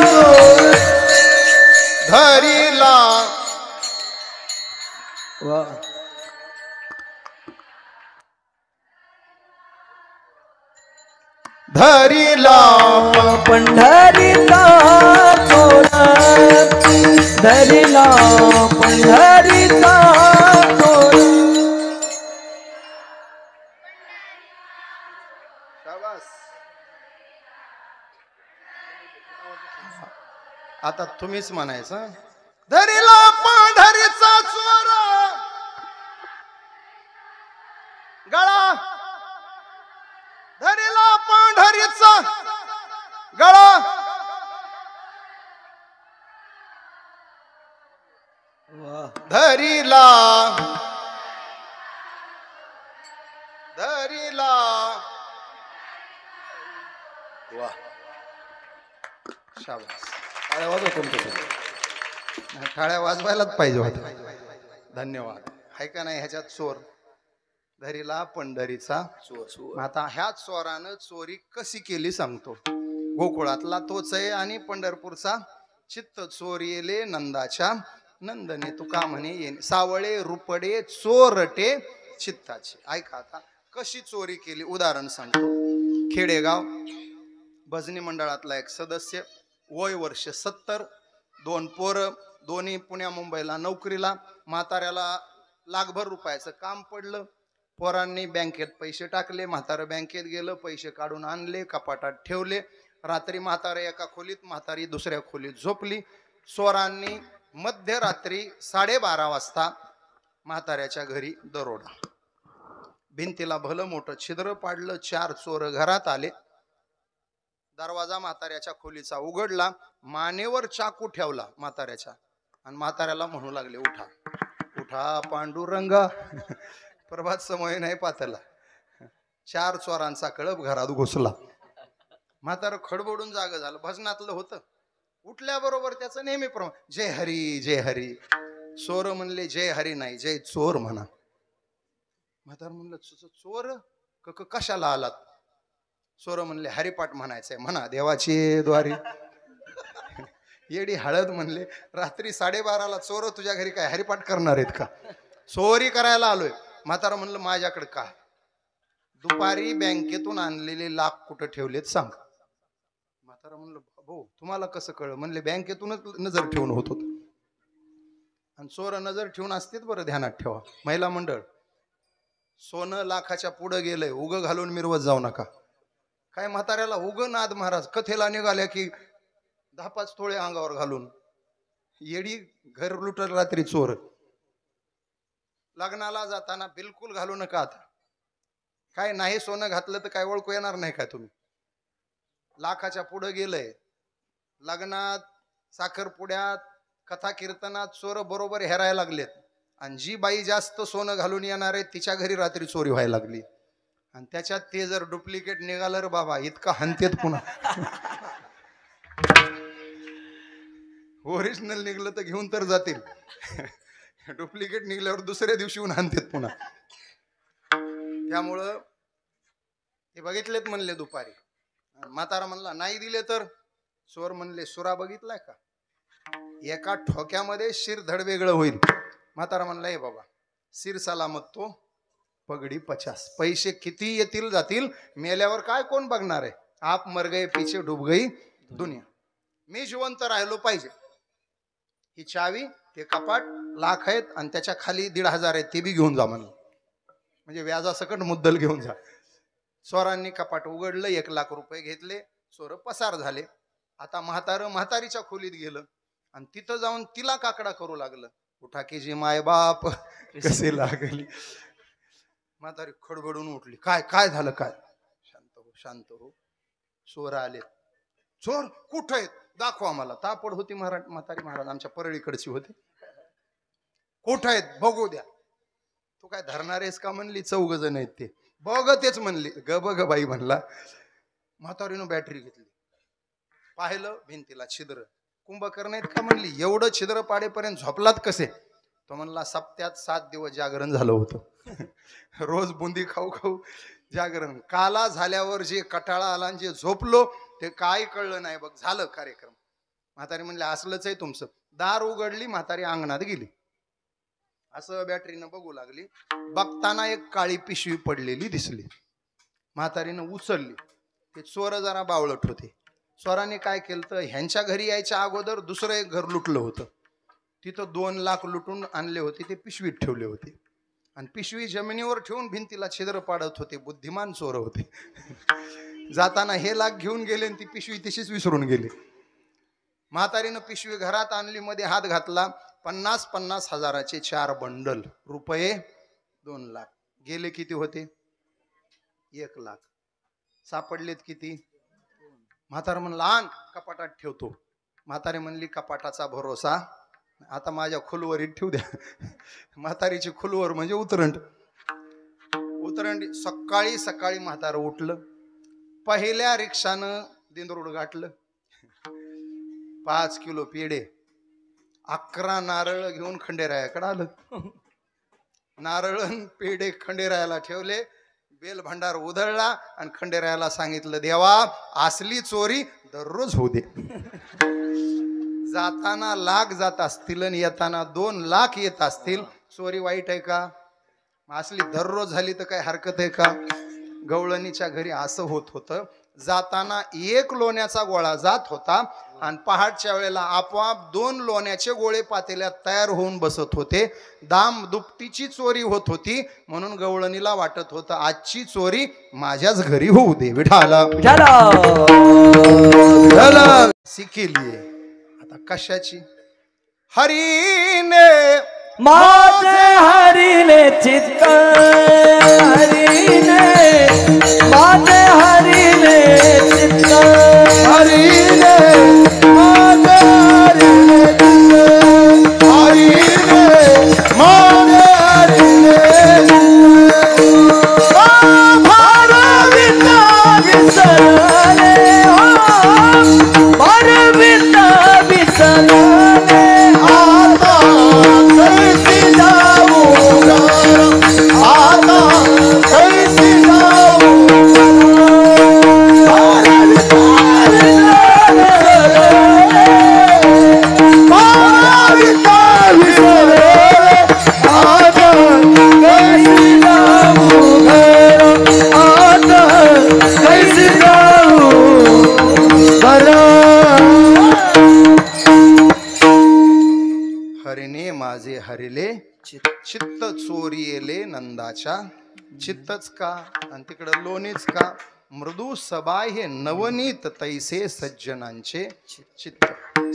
चोर, धरीला धरीला पंढरीचा चोर, धरीला पंढरीचा चोर. आता तुम्हीच म्हणायचं. धरीला पंढरीचा चोर गळा, धरीला पंढरीचा गळा, धरीला धरीला. वा शाबास. टाळ्या वाजवा तुमच्या. टाळ्या वाजवायलाच पाहिजे होत्या. धन्यवाद. आहे का नाही ह्याच्यात चोर. धरीला पंढरीचा चोर. आता ह्या चोरानं चोरी कशी केली सांगतो. गोकुळातला तोच आहे आणि पंढरपूरचा चित्त चोरीले नंदाच्या नंदने. तुका म्हणे येणे सावळे रुपडे चोरटे चित्ताचे. ऐका आता कशी चोरी केली. उदाहरण सांगतो. खेडेगाव भजनी मंडळातला एक सदस्य, वय वर्ष 70, 2 पोरं, दोन्ही पुण्या मुंबईला नोकरीला. म्हाताऱ्याला लाखभर रुपयाचं काम पडलं. पोरांनी बँकेत पैसे टाकले. म्हातारं बँकेत गेलं, पैसे काढून आणले, कपाटात ठेवले. रात्री म्हातारे एका खोलीत, म्हातारी दुसऱ्या खोलीत झोपली. चोरांनी मध्यरात्री 12:30 वाजता म्हाताऱ्याच्या घरी दरोडा. भिंतीला भलं मोठं छिद्र पाडलं. 4 चोर घरात आले. दरवाजा म्हाताऱ्याच्या खोलीचा उघडला. मानेवर चाकू ठेवला म्हाताऱ्याच्या आणि म्हाताऱ्याला म्हणू लागले, उठा उठा पांडुरंगा. प्रभात समय नाही पातला. 4 चोरांचा कळप घरात घुसला. म्हातारं खडबडून जाग झालं. भजनातलं होतं. उठल्याबरोबर त्याचं नेहमीप्रमाणे जय हरी जय हरी. चोर म्हणले जय हरी नाही, जय चोर म्हणा. म्हातारं म्हणलं चोर कशाला आलात. चोर म्हणले हरिपाठ म्हणायचंय. म्हणा देवाची द्वारी. येडी हळद म्हणले रात्री 12:30ला चोर तुझ्या घरी काय हरिपाठ करणार आहेत का. चोरी करायला आलोय. म्हातारा म्हणलं माझ्याकडे काय. दुपारी बँकेतून आणलेले लाख कुठं ठेवलेत सांग. म्हातारा म्हणलं भाऊ तुम्हाला कसं कळलं. म्हणले बँकेतूनच नजर ठेवून होत होत. आणि चोर नजर ठेवून असतेच बरं, ध्यानात ठेवा. महिला मंडळ सोनं लाखाच्या पुढं गेलंय. उगं घालून मिरवत जाऊ नका. काय म्हाताऱ्याला उगं नाद महाराज कथेला निघाल्या की 10-5 तोळे अंगावर घालून. येडी घर लुटर रात्री चोर. लग्नाला जाताना बिलकुल घालू नका. आता काय नाही सोनं घातलं तर काय ओळखू येणार नाही काय तुम्ही. लाखाच्या पुढे गेलंय. लग्नात, साखरपुड्यात, कथा कीर्तनात चोर बरोबर हेरायला लागलेत. आणि जी बाई जास्त सोनं घालून येणार आहे तिच्या घरी रात्री चोरी व्हायला लागली. आणि त्याच्यात ते जर डुप्लिकेट निघालं रे बाबा इतका हनतेत पुन्हा. ओरिजिनल निघलं तर घेऊन तर जातील. डुप्लिकेट निघल्यावर दुसऱ्या दिवशी येऊन आणतात पुन्हा. त्यामुळं ते बघितलेत म्हणले दुपारी. म्हातारा म्हणला नाही दिले तर. चोर म्हणले सुरा बघितलाय का. एका ठोक्यामध्ये शिर धड वेगळं होईल. म्हातारा म्हणला हे बाबा सिर सलामत तो पगडी 50. पैसे किती येतील जातील, मेल्यावर काय कोण बघणार आहे. आप मर गए पीछे डूब गई दुनिया. मी जिवंत राहिलो पाहिजे. ही चावी, ते कपाट, लाख आहेत आणि त्याच्या खाली 1,500 आहेत, ते बी घेऊन जा म्हणलं. म्हणजे व्याजासकट मुद्दल घेऊन जा. चोरांनी कपाट उघडलं, 1,00,000 रुपये घेतले, चोर पसार झाले. आता म्हातारीच्या खोलीत गेलं आणि तिथं जाऊन तिला काकडा करू लागलं. उठा की जी माय बाप कसे लागली. म्हातारी खडबडून उठली. काय काय झालं काय? शांत हो. चोर आले. चोर कुठं आहेत? दाखवा मला. तापड होती म्हातारी महाराज आमच्या परळीकडची होती. कुठं आहेत बघू द्या. तू काय धरणार आहेस का म्हणली. 4 जण आहेत ते. बघ तेच म्हणली. बघ बाई म्हणला. म्हातारीनं बॅटरी घेतली, पाहिलं भिंतीला छिद्र. कुंभकर्ण आहेत का म्हणली. एवढं छिद्र पाडेपर्यंत झोपलात कसे? तो म्हणला सप्त्यात 7 दिवस जागरण झालं होतं. रोज बुंदी खाऊ खाऊ जागरण. काला झाल्यावर जे कटाळा आला जे झोपलो ते काय कळलं नाही बघ. झालं कार्यक्रम. म्हातारी म्हणले असलंच आहे तुमचं. दार उघडली, म्हातारी अंगणात गेली. असं बॅटरीनं बघू लागली. बघताना एक काळी पिशवी पडलेली दिसली. म्हातारीनं उचलली. ते चोर जरा बावळट होते. चोराने काय केलं तर ह्यांच्या घरी यायच्या अगोदर दुसरं एक घर लुटलं होतं. तिथं 2 लाख लुटून आणले होते. ते पिशवीत ठेवले होते आणि पिशवी जमिनीवर ठेवून भिंतीला छिद्र पाडत होते. बुद्धिमान चोर होते. जाताना हे लाख घेऊन गेले आणि ती पिशवी तशीच विसरून गेले. म्हातारीनं पिशवी घरात आणली, मध्ये हात घातला. 50-50 हजाराचे 4 बंडल. रुपये 2 लाख. गेले किती होते? 1 लाख. सापडलेत किती? म्हातार म्हणला आण कपाटात ठेवतो. म्हातारी म्हणली कपाटाचा भरोसा, आता माझ्या खुलवरीत ठेवू द्या. म्हातारीची खुलवर म्हणजे उतरंड. सकाळी सकाळी म्हातारं उठलं. पहिल्या रिक्षानं दिंदरूड गाठलं. 5 किलो पेढे, 11 नारळ घेऊन खंडेरायाकडे आलं. नारळ पेढे खंडेरायाला ठेवले. बेल भंडार उधळला आणि खंडेरायाला सांगितलं देवा असली चोरी दररोज होऊ दे. जाताना लाख जात असतील आणि येताना 2 लाख येत असतील. चोरी वाईट आहे का? असली दररोज झाली तर काय हरकत आहे का? गवळणीच्या घरी असं होत होतं. जाताना 1 लोण्याचा गोळा जात होता आणि पहाटच्या वेळेला आपोआप 2 लोण्याचे गोळे पातेल्यात तयार होऊन बसत होते. दाम दुपटीची चोरी होत होती. म्हणून गवळणीला वाटत होतं आजची चोरी माझ्याच घरी होऊ दे. विठाला केली. आता कशाची? हरीने माझे हरिले चित्त, हरिने माझे हरिले चित्त, हरिने माझे हरिले चित्त, हरिने माझे हरिले चित्त. भारविता विसरले हो, भारविता विसरले. आता कैसी जाऊ आता कैसी जाऊ. हरिने माझे हरिले चित्त चोरीले नंदाच्या. चित्तच का आणि तिकडं लोणीच का? मृदू सबाह्य नवनीत तैसे सज्जनांचे चित्त.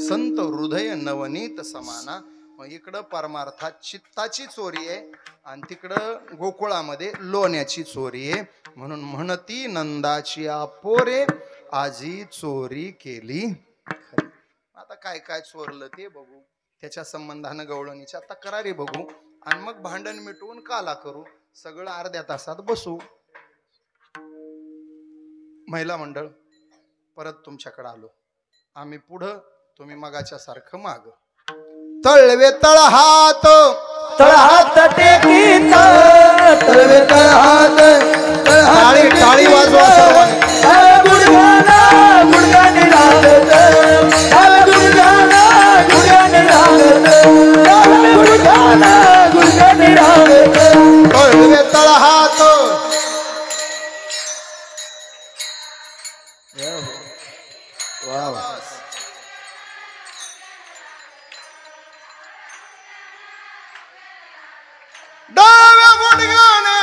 संत हृदय नवनीत समाना. मग इकडं परमार्थात चित्ताची चोरी आहे आणि तिकडं गोकुळामध्ये लोण्याची चोरी आहे. म्हणून म्हणती नंदाची आपोरे आजी चोरी केली. आता काय काय चोरलं ते बघू. त्याच्या संबंधानं गवळणीच्या तक्रारी बघू आणि मग भांडण मिटवून काला करू. सगळं अर्ध्या तासात बसू. महिला मंडळ परत तुमच्याकडे आलो. आम्ही पुढं, तुम्ही मगाच्या सारखं माग. तळवे तळहात तळहात टेकीत, तळवे तळहात टाळी टाळी वाजवा सर्वांनी. गुडगाना गुडगाने लागत, गुडगाना गुडगाने लागत, गुडगाना गुडगाने लागत. तळवे तळहात. वा वा. डाव्या गुडघ्याने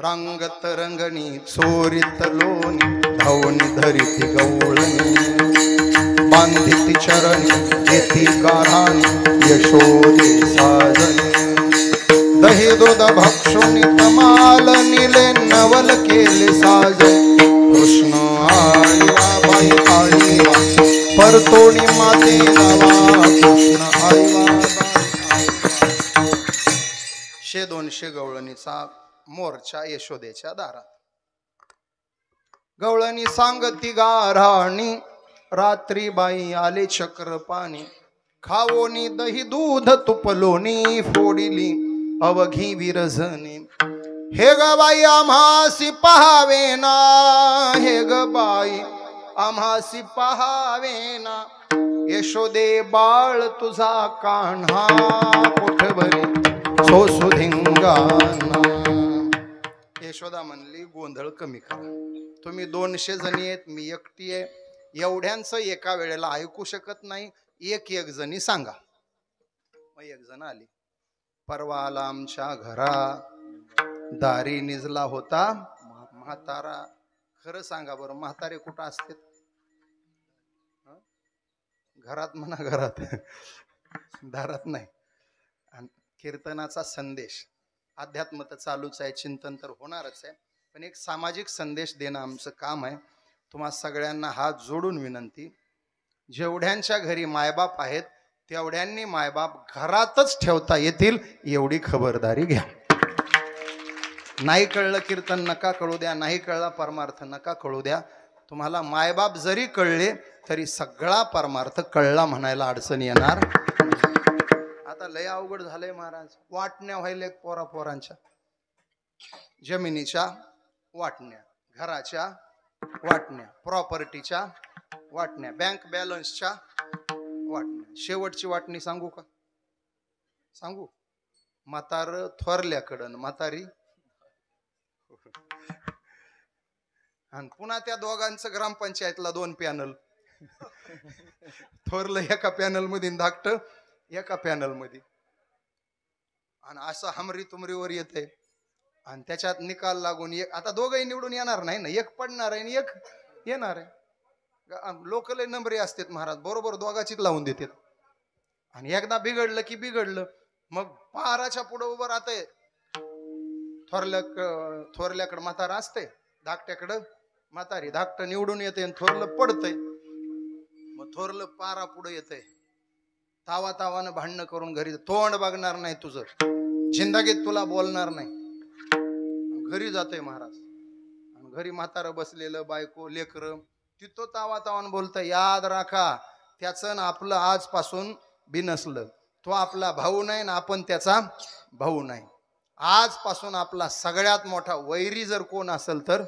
रांगत रंगणी चोरीत लोणी धावणी धरीती गवळणी बांधिती चरणी येती गाराणी यशोदे साजनी दही दूध भक्षुनी कमाल निले नवल केले साज कृष्ण आईवा बाई आईवा परतोणी माते नवा कृष्ण आईवा शे 200 गवळणीचा मोर्चा यशोदेच्या दारात गवळणी सांगती गाराणी रात्री बाई आले चक्र पाणी खावोनी दही दूध तुपलोनी फोडिली अवघी विरजनी हे ग बाई आम्हासी पहावेना हे ग बाई आम्हासी पहावेना यशोदे बाळ तुझा कान्हा पोटभरी सोसुधिंगाना यशोदा म्हणली गोंधळ कमी करा तुम्ही 200 जणी आहेत मी एकटी आहे एवढ्यांचं एका वेळेला ऐकू शकत नाही एक जणी सांगा मग एक जण आली परवा आला आमच्या घरा दारी निजला होता म्हातारा खरं सांगा बरं म्हातारे कुठं असते घरात म्हणा घरात दारात नाही आणि कीर्तनाचा संदेश अध्यात्म तर चालूच आहे चिंतन तर होणारच आहे पण एक सामाजिक संदेश देणं आमचं काम आहे तुम्हा सगळ्यांना हात जोडून विनंती जेवढ्यांच्या घरी मायबाप आहेत तेवढ्यांनी मायबाप घरातच ठेवता येतील एवढी खबरदारी घ्या नाही कळलं कीर्तन नका कळू द्या नाही कळला परमार्थ नका कळू द्या तुम्हाला मायबाप जरी कळले तरी सगळा परमार्थ कळला म्हणायला अडचण येणार आता लय अवघड झालंय महाराज वाटण्या व्हायला पोरांच्या जमिनीच्या वाटण्या घराच्या वाटण्या प्रॉपर्टीच्या वाटण्या बँक बॅलन्सच्या वाटण्या शेवटची वाटणी सांगू का सांगू म्हातार थोरल्याकडं म्हातारी आणि पुन्हा त्या दोघांचं ग्रामपंचायतला 2 पॅनल थोरलं एका पॅनल मध्ये धाकट एका पॅनल मध्ये आणि असं हमरी तुमरीवर येते आणि त्याच्यात निकाल लागून एक आता दोघंही निवडून येणार नाही ना एक पडणार आहे आणि एक येणार आहे लोक लय नंबरे असतात महाराज बरोबर दोघाचीच लावून देतात आणि एकदा बिघडलं की बिघडलं मग पहाराच्या पुढे उभं राहतंय थोरल्याकडं म्हातारा असते धाकट्याकडं म्हातारी धाकट निवडून येते आणि थोरलं पडतंय मग थोरलं पारा पुढे येतंय तावानं भांडणं करून घरी तोंड बघणार नाही तुझं जिंदगीत तुला बोलणार नाही घरी जातोय महाराज आणि घरी म्हातारं बसलेलं बायको लेकर तिथं तावानं बोलतं याद राखा त्याचं आपलं आजपासून बिनसलं तो आपला भाऊ नाही ना आपण त्याचा भाऊ नाही आजपासून आपला सगळ्यात मोठा वैरी जर कोण असेल तर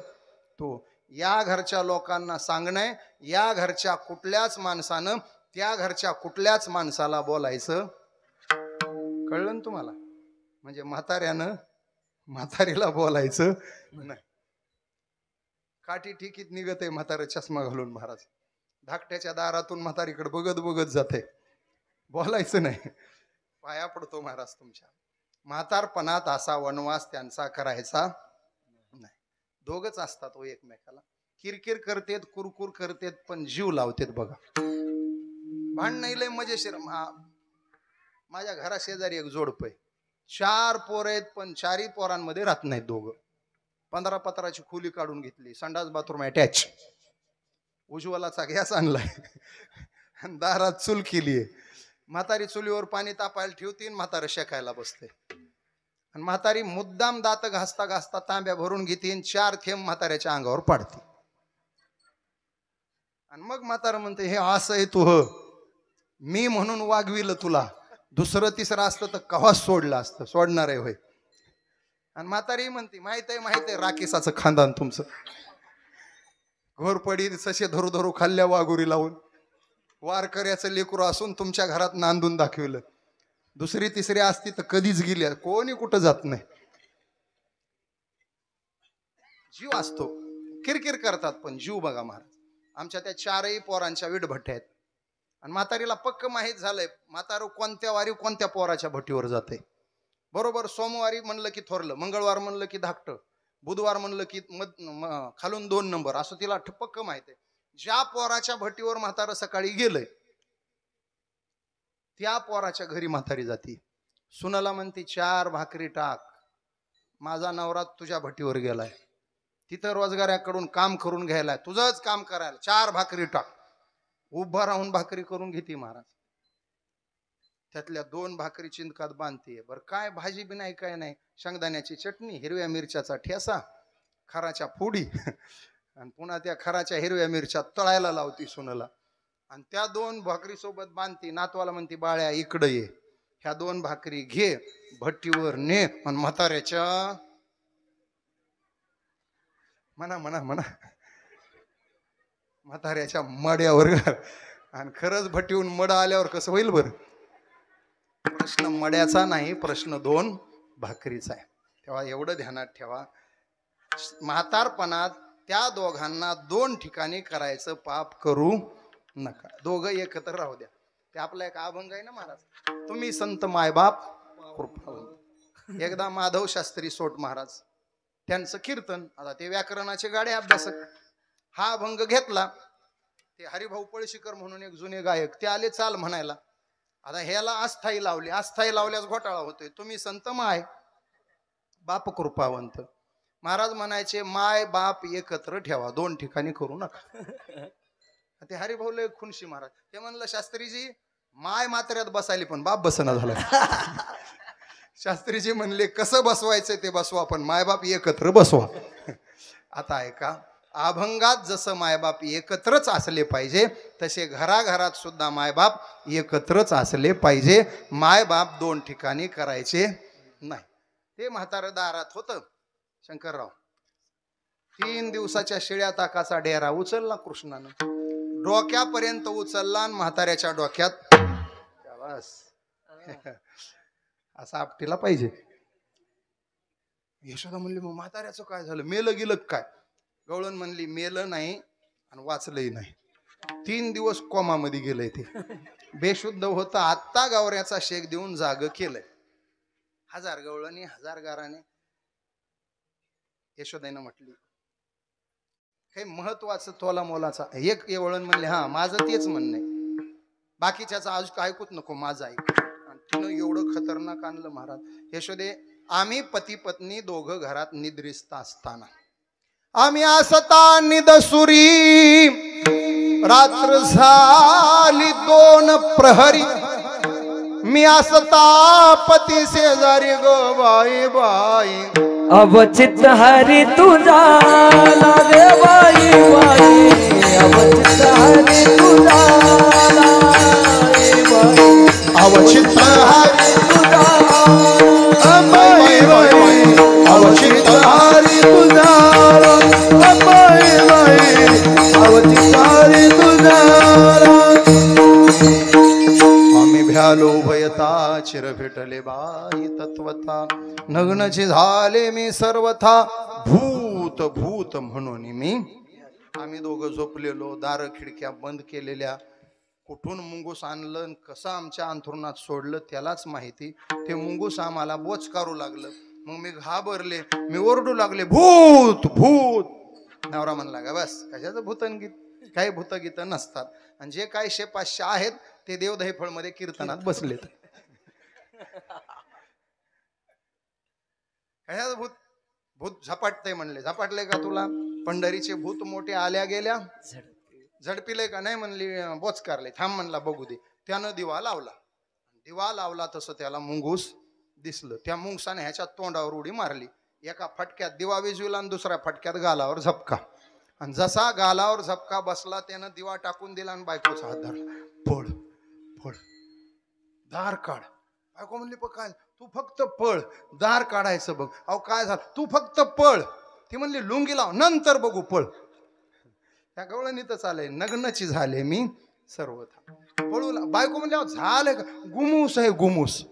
तो या घरच्या लोकांना सांगणं या घरच्या कुठल्याच माणसानं त्या घरच्या कुठल्याच माणसाला बोलायचं कळलं ना तुम्हाला म्हणजे म्हाताऱ्यानं म्हातारीला बोलायचं नाही काठी ठिकीत निघत आहे म्हातारा चष्मा घालून महाराज धाकट्याच्या दारातून म्हातारीकडे बघत जाते बोलायचं नाही पाया पडतो महाराज तुमच्या म्हातारपणात असा वनवास त्यांचा करायचा नाही दोघच असतात हो एकमेकाला किरकिर करतेत कुरकुर करतेत पण जीव लावतेत बघा भांडण लय मजेशीर माझ्या घरा शेजारी एक जोडपं आहे 4 पोरं आहेत पण 4ही पोरांमध्ये राहत नाहीत दोघं 15 पत्राची खोली काढून घेतली संडास बाथरूम अटॅच उज्ज्वलाचा गॅस आणलाय आणि दारात चूल केलीये म्हातारी चुलीवर पाणी तापायला ठेवती म्हातारं शेकायला बसते आणि म्हातारी मुद्दाम दात घासता घासता तांब्या भरून घेते 4 थेंब म्हाताऱ्याच्या अंगावर पाडते आणि मग म्हातारं म्हणते हे असं आहे तू मी म्हणून वागविलं तुला दुसरं तिसरं असतं तर कवा सोडलं असतं सोडणार आहे होय आणि म्हातारी म्हणते माहित आहे राकेशाचं खानदान तुमचं घोरपडी ससे धरू खाल्ल्या वाघुरी लावून वारकऱ्याचं लेकरू असून तुमच्या घरात नांदून दाखवलं दुसरी तिसरी असती तर कधीच गेल्या कोणी कुठं जात नाही जीव असतो किरकिर करतात पण जीव बघा महाराज आमच्या त्या 4ही पोरांच्या विटभट्ट्या आहेत आणि म्हातारीला पक्क माहीत झालंय म्हातारू कोणत्या वारी कोणत्या पोराच्या भट्टीवर जाते बरोबर सोमवारी म्हणलं की थोरलं मंगळवार म्हणलं की धाकट बुधवार म्हणलं की खालून 2 नंबर असं तिला पक्क माहित आहे. ज्या पोराच्या भट्टीवर म्हातारं सकाळी गेलंय त्या पोराच्या घरी म्हातारी जाती. सुनाला म्हणते 4 भाकरी टाक, माझा नवरा तुझ्या भट्टीवर गेलाय, तिथं रोजगाराकडून काम करून घ्यायलाय, तुझंच काम करायला, 4 भाकरी टाक. उभा राहून भाकरी करून घेते महाराज. त्यातल्या 2 भाकरी चिंतकात बांधते. बरं काय भाजी बी नाही, काय नाही, शेंगदाण्याची चटणी, हिरव्या मिरच्याचा ठेसा, खराच्या फोडी आणि पुन्हा त्या खराच्या हिरव्या मिरच्या तळायला लावती सुनाला. आणि त्या 2 भाकरी सोबत बांधती. नातवाला म्हणती बाळ्या इकडे ये, ह्या 2 भाकरी घे, भट्टीवर ने आणि म्हाताऱ्याच्या म्हणा म्हाताऱ्याच्या मड्यावर घाल. आणि खरंच भट्टीहून मड आल्यावर कसं होईल बरं? प्रश्न मड्याचा नाही, प्रश्न 2 भाकरीचा आहे. तेव्हा एवढं ध्यानात ठेवा, म्हातारपणात त्या दोघांना 2 ठिकाणी करायचं पाप करू नका. दोघं एकत्र राहू द्या. ते आपला एक अभंग आहे ना महाराज, तुम्ही संत मायबाप कृपावंत. एकदा माधव शास्त्री सोट महाराज त्यांचं कीर्तन, आता ते व्याकरणाचे गाडे अभ्यासक, हा अभंग घेतला. ते हरिभाऊ पळशीकर म्हणून एक जुने गायक ते आले चाल म्हणायला. आता ह्याला अस्थायी लावली, अस्थायी लावल्यास घोटाळा होतोय. तुम्ही संत माय बाप कृपावंत. महाराज म्हणायचे माय बाप एकत्र ठेवा, 2 ठिकाणी करू नका. ते हरिभाऊ लय खुनशी महाराज. ते म्हणलं शास्त्रीजी माय मात्र्यात बसायली पण बाप बसना झाला. शास्त्रीजी म्हणले कसं बसवायचं ते बसवा, पण मायबाप एकत्र बसवा. आता ऐका, अभंगात जसं मायबाप एकत्रच असले पाहिजे तसे घराघरात सुद्धा मायबाप एकत्रच असले पाहिजे. मायबाप 2 ठिकाणी करायचे नाही. ते म्हातारं दारात होतं. शंकरराव 3 दिवसाच्या शिळ्या ताकाचा डेरा उचलला कृष्णानं, डोक्यापर्यंत उचलला आणि म्हाताऱ्याच्या डोक्यात बस असा आपटीला पाहिजे. यशोदा म्हणली मग म्हाताऱ्याचं काय झालं, मेलं गेलं काय? गवळण म्हणली मेलं नाही आणि वाचलंही नाही. 3 दिवस कोमामध्ये गेलंय, ते बेशुद्ध होतं. आत्ता गावऱ्याचा शेक देऊन जाग केलंय. 1000 गवळणी 1000 गाराने. यशोदाईनं म्हटली हे महत्वाचं तोला मोलाचा एक वळण म्हणले हा माझं तेच म्हणणं आहे, बाकीच्याचा आज ऐकूच नको, माझं ऐक. आणि तिनं एवढं खतरनाक आणलं महाराज. यशोदे आम्ही पती पत्नी दोघं घरात निद्रिस्त असताना, आम्ही असता निदसुरी, रात्र झाली 2 प्रहरी, मी असता पती शेजारी गो बाई बाई, अवचित हरी तुझा लागे बाई बाई, अवचित हरी तुझा लागे बाई, अवचित हरी तुझा बाई बाई, अवचित हरी तुझा बाई बाई, अवचित हरी तुझा. आम्ही भ्यालो भयता चिर भेटले बाई तत्वता, नग्नची झाले मी सर्वथा, भूत भूत म्हणून मी. आम्ही दोघं झोपलेलो, दार खिडक्या बंद केलेल्या. कुठून मुंगूस आणलं कसं आमच्या अंथरुणात सोडलं त्यालाच माहिती. ते मुंगूस आम्हाला बोचकारू लागलं. मग मी घाबरले, मी ओरडू लागले भूत भूत. नवरा म्हणला का बस कशाचं भूतनगीत, काही भूतगीत नसतात. आणि जे काही 100-500 आहेत ते देवदहीफळ मध्ये कीर्तनात बसलेत. कशाचं भूत, भूत झपाटतय म्हणले. झपाटले का तुला? पंढरीचे भूत मोठे आल्या गेल्या झडपिले का? नाही म्हणली बोचकारले. थांब म्हणला बघू दे. त्यानं दिवा लावला. दिवा लावला तसं त्याला मुंगूस दिसलं. त्या मुंगसाने ह्याच्या तोंडावर उडी मारली. एका फटक्यात दिवा विजविला आणि दुसऱ्या फटक्यात गालावर झपका. आणि जसा गालावर झपका बसला त्यानं दिवा टाकून दिला आणि बायकोचा हात धरला. पळ पळ, दार काढ. बायको म्हणली पण काय? तू फक्त पळ, दार काढायचं बघ. अहो काय झालं? तू फक्त पळ. ती म्हणली लुंगी लाव नंतर बघू, पळ. त्या गवळणीतच आलंय नग्नची झाले मी सर्वथा. पळू. बायको म्हणली झालं का? गुमूस आहे गुमूस.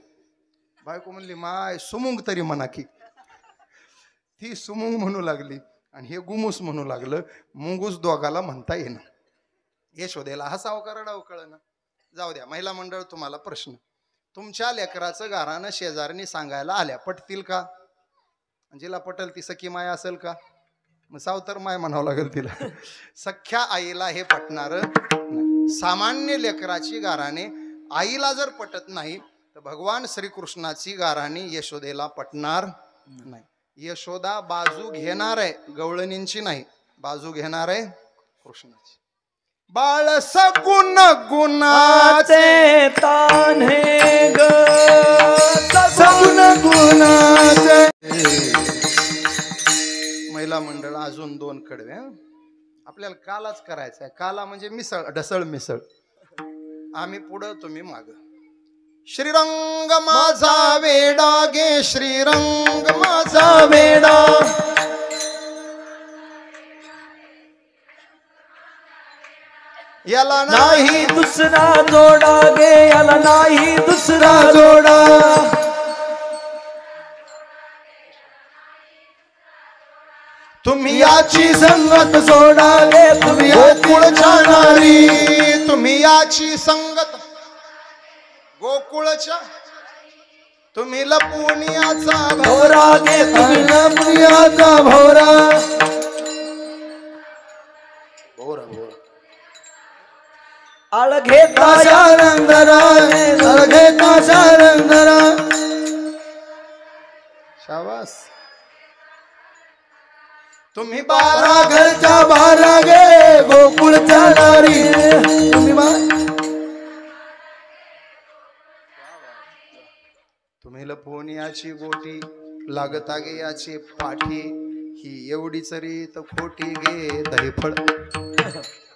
बायको म्हणली माय सुमुंग तरी म्हणा की. ती सुमुंग म्हणू लागली आणि हे गुमूस म्हणू लागलं. मुंगूस दोघाला म्हणता येणं. यशोदेला हसावं का रडावं कळना. जाऊ द्या. महिला मंडळ तुम्हाला प्रश्न, तुमच्या लेकराचं गारानं शेजारनी सांगायला आल्या, पटतील का? जिला पटल ती सखी माय असेल का? मग सावतर माय म्हणावं लागेल तिला. सख्या आईला हे पटणार नाही. सामान्य लेकराची गाराने आईला जर पटत नाही तर भगवान श्रीकृष्णाची गाराणी यशोदेला पटणार नाही. यशोदा बाजू घेणार आहे, गवळणींची नाही, बाजू घेणार आहे कृष्णाची. बाळ सगुण गुणाचे तान्हे ग सगुण गुणाचे. महिला मंडळ अजून 2 कडवे आपल्याला कालाच करायचा आहे. काला म्हणजे मिसळ, ढसळ मिसळ. आम्ही पुढं तुम्ही माग. श्रीरंग माझा वेडा गे श्रीरंग माझा वेडा. याला नाही दुसरा जोडा गे, याला नाही दुसरा जोडा. तुम्ही याची संगत सोडा गे, तुम्ही गोकुळच्या नारी. तुम्ही याची संगत गोकुळच्या, तुम्ही लपुनियाचा भोरा गे, तुम्ही लपुनियाचा भोरा. भोरा भोरा अलघेता शारंगरा, अलघेता शारंगरा. शाबास. तुम्ही 12 घरच्या 12 गे गोकुळच्या नारी. तुम्ही लपोनियाची गोटी लागता गे याची पाठी. ही एवढीच रीत खोटी गे दहीफळ.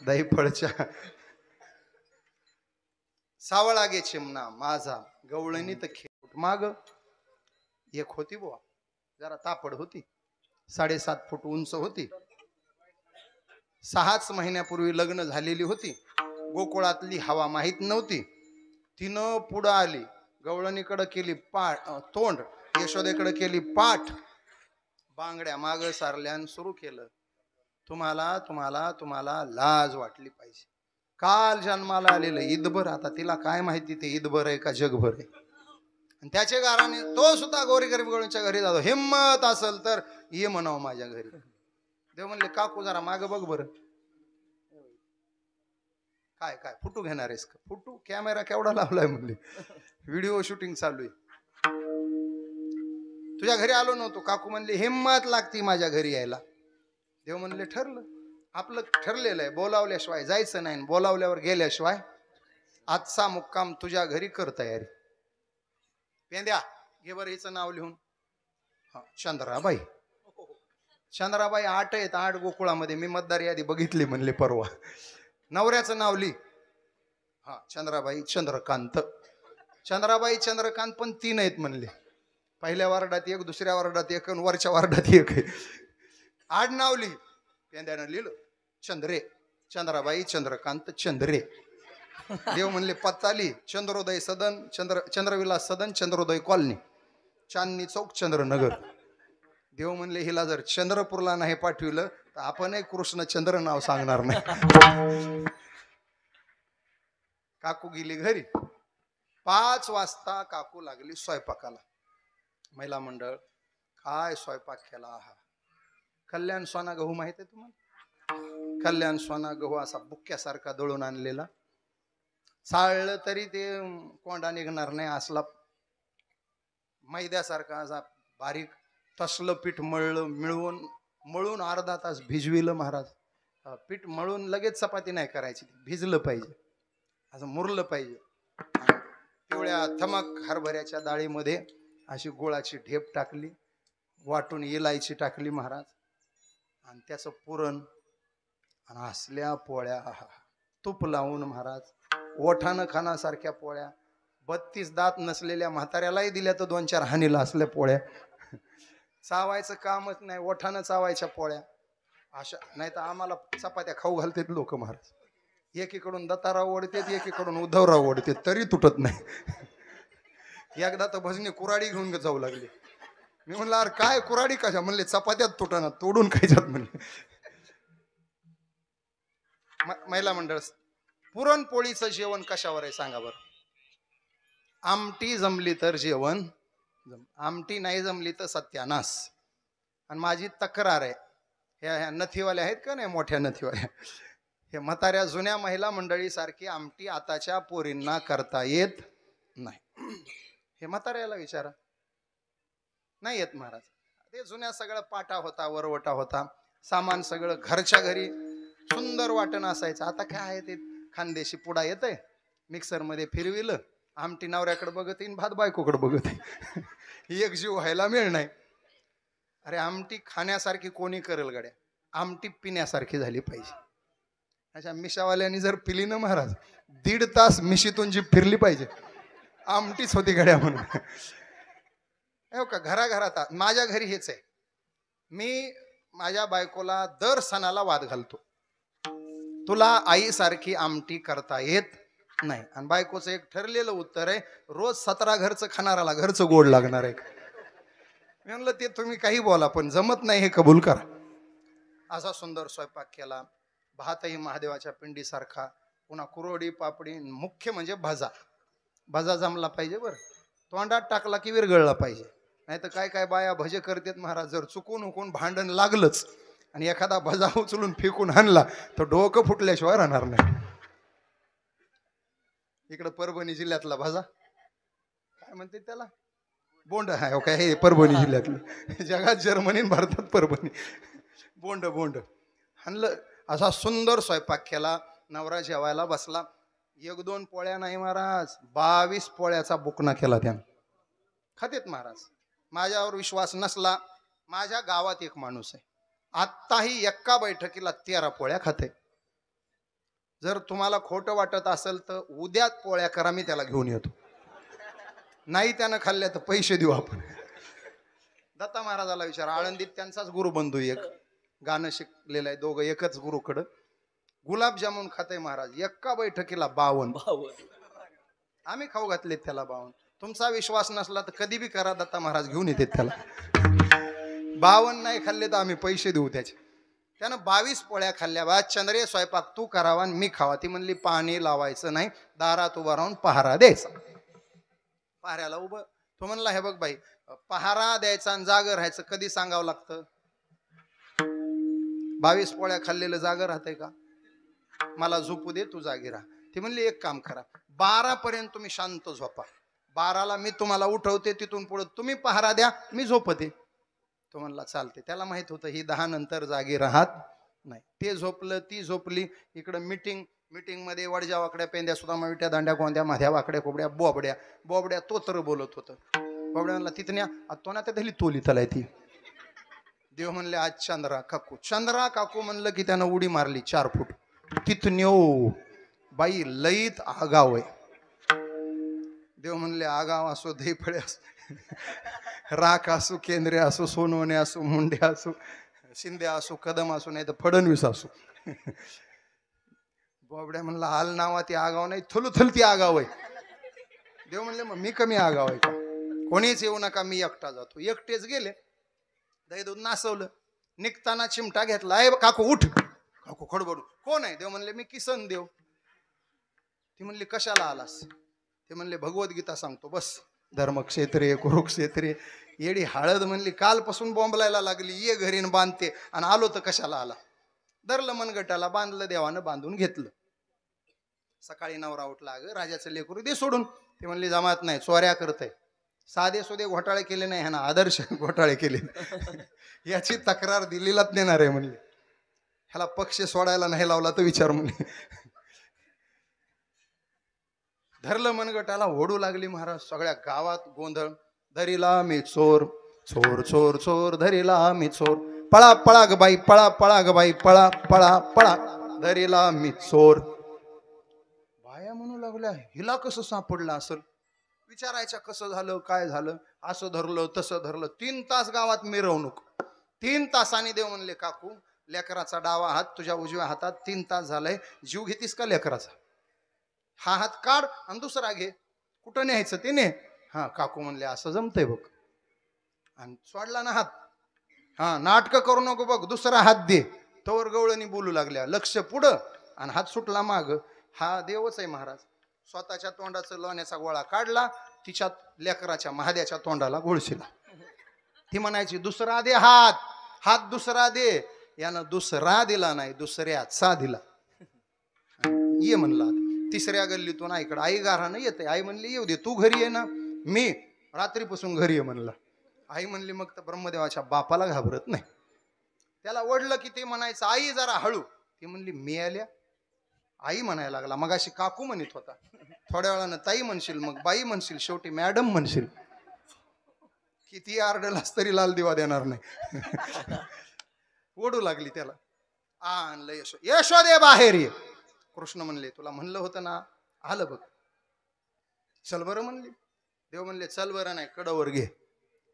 दहीफळच्या सावळा गे चिमणा माझा गवळणीत खेळ. माग एक होती बुवा, जरा तापड होती, 7.5 फूट उंच होती. 6च महिन्यापूर्वी लग्न झालेली होती. गोकुळातली हवा माहीत नव्हती. तिनं पुढं आली, गवळणीकडे केली पाठ तोंड, यशोदेकडे केली पाठ, बांगड्या माग सारल्यान सुरू केलं. तुम्हाला तुम्हाला तुम्हाला लाज वाटली पाहिजे. काल जन्माला आलेलं ईदभर, आता तिला काय माहिती ते ईदभर आहे का जगभर आहे. आणि त्याच्या गाराने तो सुद्धा गोरी गरीब गवळणीच्या घरी जातो. हिम्मत असेल तर ये म्हणावं माझ्या घरी. देव म्हणले काकू जरा माग बघ बर. काय काय फुटू घेणार आहेस का? फुटू कॅमेरा केवढा लावलाय म्हणले, व्हिडिओ शूटिंग चालू आहे. तुझ्या घरी आलो नव्हतो. काकू म्हणले हिम्मत लागती माझ्या घरी यायला. देव म्हणले ठरलं, आपलं ठरलेलं आहे, बोलावल्याशिवाय जायचं नाही, बोलावल्यावर गेल्याशिवाय. आजचा मुक्काम तुझ्या घरी कर तयारी. पेंद्या घे बरं हिचं नाव लिहून. हा चंद्राबाई. चंद्राबाई 8 आहेत, 8 गोकुळामध्ये. मी मतदार यादी बघितली म्हणले परवा. नवऱ्याचं नाव लिह. हा चंद्राबाई चंद्रकांत. चंद्राबाई चंद्रकांत पण 3 आहेत म्हणले. पहिल्या वार्डात 1, दुसऱ्या वार्डात 1, वरच्या वार्डात 1 आहे. 8 नाव लिह. पेंद्यानं लिहिलं चंद्रे. चंद्राबाई चंद्रकांत चंद्रे. देव म्हणले पत्ता लिह. चंद्रोदय सदन, चंद्रविलास सदन, चंद्रोदय कॉलनी, चांदणी चौक, चंद्रनगर. देव म्हणले हिला जर चंद्रपूरला नाही पाठविलं तर आपणही कृष्ण चंद्र नाव सांगणार नाही. काकू गेली घरी. 5 वाजता काकू लागली स्वयंपाकाला. महिला मंडळ काय स्वयंपाक केला. हा कल्याण सोना गहू माहित आहे तुम्हाला? कल्याण सोना गहू असा बुक्क्यासारखा दळून आणलेला. चाळलं तरी ते कोंडा निघणार नाही असला मैद्यासारखा असा बारीक. तसलं पीठ मळून अर्धा तास भिजविलं महाराज. पीठ मळून लगेच चपाती नाही करायची, भिजलं पाहिजे, असं मुरलं पाहिजे. पिवळ्या थमक हरभऱ्याच्या डाळीमध्ये अशी गुळाची ढेप टाकली, वाटून इलायची टाकली महाराज, आणि त्याचं पुरण आणि असल्या पोळ्या. तूप लावून महाराज ओठानं खाण्यासारख्या पोळ्या. 32 दात नसलेल्या म्हाताऱ्यालाही दिल्या तर 2-4 हानीला असल्या पोळ्या. चावायचं कामच नाही, ओठानं चावायच्या पोळ्या अशा. नाही तर आम्हाला चपात्या खाऊ घालतात लोक महाराज. एकीकडून दत्ताराव ओढतात, एकीकडून उद्धवराव ओढतात, तरी तुटत नाही. एकदा तर भजनी कुराडी घेऊन जाऊ लागली. मी म्हणलं अरे काय कुराडी कशा? म्हणले चपात्यात तुटणार, तोडून खायच्यात म्हणले. महिला मंडळ पुरणपोळीचं जेवण कशावर आहे सांगा बरं? आमटी जमली तर जेवण, आमटी नाही जमली तर सत्यानाश. आणि माझी तक्रार आहे, ह्या नथीवाल्या आहेत का नाही, मोठ्या नथीवाल्या, हे म्हाताऱ्या जुन्या महिला मंडळी सारखी आमटी आताच्या पोरींना करता येत नाही. हे म्हाताऱ्याला विचारा, नाही येत महाराज. ते जुन्या सगळं पाटा होता, वरवटा होता, सामान सगळं घरच्या घरी सुंदर वाटण असायचं. आता काय आहे ते खानदेशी पुडा येतंय, मिक्सर मध्ये फिरविलं, आमटी नवऱ्याकडे बघत येईन, भात बायकोकडे बघत येईन, एक जीव व्हायला मिळ नाही. अरे आमटी खाण्यासारखी कोणी करेल गड्या, आमटी पिण्यासारखी झाली पाहिजे. अशा मिशावाल्यांनी जर पिली ना महाराज, 1.5 तास मिशीतून जी फिरली पाहिजे, आमटीच होती गड्या म्हणून. हो का, घराघरात माझ्या घरी हेच आहे. मी माझ्या बायकोला दर सणाला वाद घालतो, तुला आईसारखी आमटी करता येत नाही. आणि बायकोचं एक ठरलेलं उत्तर आहे, रोज 17 घरचं खाणाराला घरचं गोड लागणार आहे. मी म्हणलं ते तुम्ही काही बोला, पण जमत नाही हे कबूल करा. असा सुंदर स्वयंपाक केला, भातही महादेवाच्या पिंडीसारखा, पुन्हा कुरोडी पापडी, मुख्य म्हणजे भजा जमला पाहिजे बरं, तोंडात टाकला की विरघळला पाहिजे. नाही तर काय काय बाया भजे करतात महाराज, जर चुकून हुकून भांडण लागलंच आणि एखादा भजा उचलून फेकून आणला तर डोकं फुटल्याशिवाय राहणार नाही. इकडं परभणी जिल्ह्यातला भजा काय म्हणते त्याला, बोंड आहे काय, हे परभणी जिल्ह्यातलं, जगात जर्मनी भारतात परभणी, बोंड हाणलं. असा सुंदर स्वयंपाक केला, नवरा जेवायला बसला. 1-2 पोळ्या नाही महाराज, 22 पोळ्याचा बुकना केला त्यानं. खातेत महाराज. माझ्यावर विश्वास नसला, माझ्या गावात एक माणूस आहे, आत्ताही एका बैठकीला 13 पोळ्या खाते. जर तुम्हाला खोटं वाटत असेल तर उद्याच पोळ्या करा, मी त्याला घेऊन येतो. नाही त्यानं खाल्ल्या तर पैसे देऊ आपण. दत्ता महाराजाला विचार, आळंदीत त्यांचाच गुरुबंधू एक गाणं शिकलेलं आहे, दोघं एकच गुरुकडं, गुलाबजामुन खाते महाराज, एका बैठकीला 52. आम्ही खाऊ घातलेत त्याला 52. तुमचा विश्वास नसला तर कधी बी करा, दत्ता महाराज घेऊन येते त्याला. 52 नाही खाल्ले तर आम्ही पैसे देऊ त्याचे. त्यानं 22 पोळ्या खाल्ल्या. बा चंद्रे स्वयंपाक तू करावा आणि मी खावा. ती म्हणली पाणी लावायचं नाही, दारात उभा राहून पहारा द्यायचा. पहाऱ्याला उभं, तो म्हणला हे बघ बाई, पहारा द्यायचा आणि जागर राहायचं कधी सांगावं लागतं? 22 पोळ्या खाल्लेलं जागर राहतंय का? मला झोपू दे, तू जागी राहा. ती म्हणली एक काम करा, 12 पर्यंत तुम्ही शांत झोपा, 12ला मी तुम्हाला उठवते, तिथून पुढे तुम्ही पहारा द्या, मी झोपते. तो म्हणला चालते. त्याला माहित होतं ही 10 नंतर जागी राहत नाही. ते झोपलं, ती झोपली. इकडं मीटिंग मध्ये वडजा वाकड्या पेंद्या सुद्धा मविट्या दांड्या गोंद्या माझ्या वाकड्या कोबड्या बोबड्या तो तर बोलत होतं. बोबड्या म्हणला तिथल्या आत्तोना त्या धली तोली तलाय ती. देव म्हणले आज चंद्रा काकू म्हणलं की त्यानं उडी मारली 4 फूट. तिथन्यो बाई लईत आगाव आहे. देव म्हणले आगाव असो, दहीफळे असो, राख असो, केंद्रे असो, सोनवणे असो, मुंडे असो, शिंदे असो, कदम असो, नाही तर फडणवीस असो. बोबड्या म्हणला हाल नावा ती आगाव नाही, थुलथुल ती आगाव आहे. देव म्हणले मग मी कमी आगाव आहे का? कोणीच येऊ नका, मी एकटा जातो. एकटेच गेले, दही दूध नासवलं. निघताना चिमटा घेतला, ए काकू उठ. काकू खडबडू, कोण आहे? देव म्हणले मी किसन देव. ती म्हणली कशाला आलास? ते म्हणले भगवद्गीता सांगतो. बस धर्मक्षेत्रे कुरुक्षेत्रे. येडी हळद म्हणली कालपासून बॉम्बलायला लागली, ये घरीन बांधते, आणि आलो तर कशाला आला? धरलं मनगटाला, बांधलं, देवानं बांधून घेतलं. सकाळी नवरा उठला, अगं राजाचं लेकरू दे सोडून. ते म्हणली जमात नाही, चोऱ्या करतय. साधे सुधे घोटाळे केले नाही, ह्यानं आदर्श घोटाळे केले. याची तक्रार दिल्लीलाच देणार आहे म्हणले. ह्याला पक्ष सोडायला नाही लावला तर विचार म्हणले. धरलं मनगटाला, ओढू लागली महाराज. सगळ्या गावात गोंधळ. धरीला मी चोर, चोर चोर चोर, धरीला मी चोर. पळा पळा ग बाई, पळा पळा ग बाई, पळा पळा पळा, धरीला मी चोर. बाया म्हणू लागल्या हिला कसं सापडलं असेल? विचारायच्या कसं झालं, काय झालं? असं धरलं, तसं धरलं. 3 तास गावात मिरवणूक. 3 तासांनी देव म्हणले काकू, लेकराचा डावा हात तुझ्या उजव्या हातात, 3 तास झालंय, जीव घेतीस का लेकराचा? हा हात काढ आणि दुसरा घे. कुठं न्यायचं ते ने. हा काकू म्हणले असं जमतंय बघ. आणि सोडला ना हात. हा नाटक करू नको बघ, दुसरा हात दे. तवर गवळणी बोलू लागल्या, लक्ष पुढं आणि हात सुटला माग. हा देवच आहे महाराज. स्वतःच्या तोंडाचं लोण्याचा गोळा काढला, तिच्या लेकराच्या महाद्याच्या तोंडाला गोळशीला. ती म्हणायची दुसरा दे हात. हात दुसरा दे. यानं दुसरा दिला नाही, दुसऱ्याचा दिला. ये म्हणला. तिसऱ्या गल्लीतून आईकडे. आई गारानं येते. आई म्हणली येऊ दे, तू घरी ये ना. मी रात्रीपासून घरी ये म्हणला. आई म्हणली मग तर ब्रह्मदेवाच्या बापाला घाबरत नाही. त्याला ओढलं की ते म्हणायचं आई जरा हळू. ती म्हणली मी आल्या. आई म्हणायला लागला. मग अशी काकू म्हणत होता. थोड्या वेळानं ताई म्हणशील, मग बाई म्हणशील, शेवटी मॅडम म्हणशील. किती आरडलास तरी लाल दिवा देणार नाही. ओढू लागली त्याला. आणलं यशोदे बाहेर ये. कृष्ण म्हणले तुला म्हणलं होतं ना, आलं बघ. चल बरं म्हणले. देव म्हणले चल बरं नाही, कडेवर घे.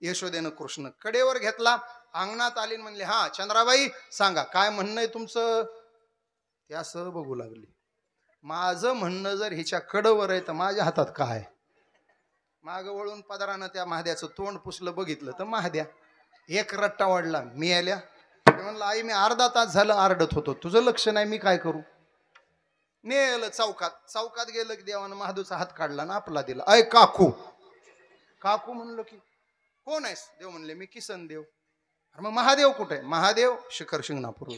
यशोदेनं कृष्ण कडेवर घेतला. अंगणात आली म्हणले हा चंद्राबाई सांगा काय म्हणणं आहे तुमचं. ते असं बघू लागली. माझं म्हणणं जर हिच्या कडवर आहे तर माझ्या हातात काय. माग वळून पदरानं त्या महाद्याचं तोंड पुसलं, बघितलं तर महाद्या. एक रट्टा वाढला. मी आल्या. म्हणलं आई मी अर्धा तास झालं आरडत होतो, तुझं लक्ष नाही, मी काय करू. नेलं चौकात. चौकात गेलं की देवानं महादूचा हात काढला ना आपला दिला. अय काकू. काकू म्हणलं की कोण आहेस. देव म्हणले मी किसन देव. मग महादेव कुठे आहे. महादेव शिखर शिंगणापूर.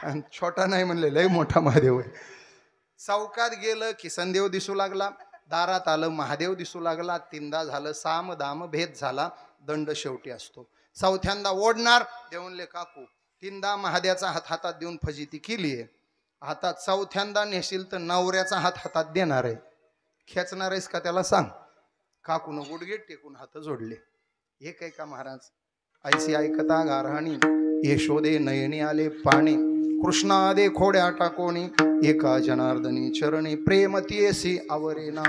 आणि छोटा नाही म्हणले, लय मोठा महादेव आहे. चौकात गेलं किसन देव दिसू लागला. दारात आलं महादेव दिसू लागला. तीनदा झालं. साम दाम भेद झाला. दंड शेवटी असतो. चौथ्यांदा ओढणार. देव म्हणले काकू तीनदा महाद्याचा हात हातात देऊन फजिती केलीये. हातात चौथ्यांदा नेशील तर नवऱ्याचा हात हातात देणार आहे. खेचणार आहेस का त्याला सांग. काकून गुडघे टेकून हात जोडले. एक आहे का महाराज. ऐसी ऐकता गारहाणी यशोदे नयनी आले पाणी. कृष्णा दे खोड्या टाकोणी एका जनार्दनी चरणी प्रेमतीयसी आवरेना.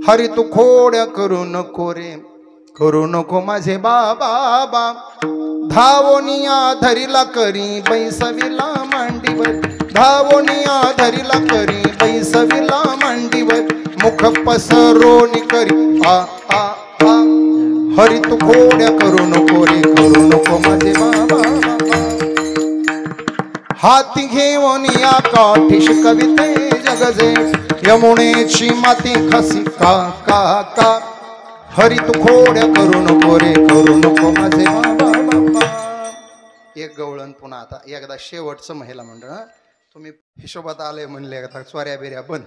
हरी तू खोड्या करू नको रे, करू नको माझे बाबा. धावोनिया धरीला करी बैसविला मांडीवर. धावोनिया धरीला करी बैसविला मांडीवर. मुख पसरोनी करी आ आ आ. हरी तू खोड्या करू नको रे, करू नको माझे बाबा. हाती घेऊन या काठी शिकविते जगजे. यमुनेची माती खसी का का का. हरी तू खोड्या करू नको रे, करू नको माझे बाबा. एक गवळण पुन्हा. आता एकदा शेवटचं महिला मंडळ. तुम्ही हिशोबात आले म्हणले आता चोऱ्या बिऱ्या बंद.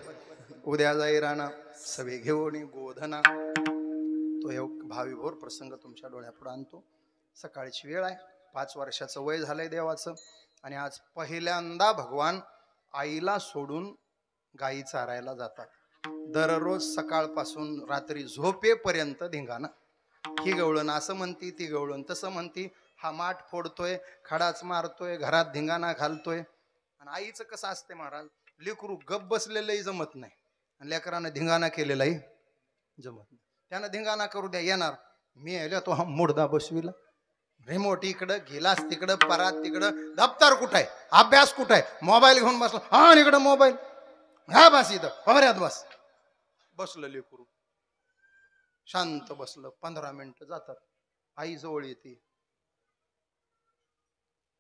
उद्या जाई राणा सवे घेऊन गोधना. तो एक भावीभोर प्रसंग तुमच्या डोळ्यापुढे आणतो. सकाळची वेळ आहे. 5 वर्षाचं वय झालंय देवाचं. आणि आज पहिल्यांदा भगवान आईला सोडून गायी चारायला जातात. दररोज सकाळपासून रात्री झोपेपर्यंत धिंगाणा. ही गवळण असं म्हणती, ती गवळण तसं म्हणती. हा माठ फोडतोय, खडाच मारतोय, घरात धिंगाणा घालतोय. आणि आईचं कसं असते महाराज, लेकरू गप बसलेलंही जमत नाही आणि लेकरानं धिंगाणा केलेलाही जमत नाही. त्यानं धिंगाणा करू द्या येणार. मी आल्या तो हा मुडदा बसविला. रिमोट इकडं, गिलास तिकडं, परात तिकडं, दप्तर कुठं आहे, अभ्यास कुठं आहे, मोबाईल घेऊन बसला. हा इकडं मोबाईल. हा बस इथं पवऱ्यात बस. बसलं लेकरू शांत बसलं. 15 मिनिटं जातात. आई जवळ येते.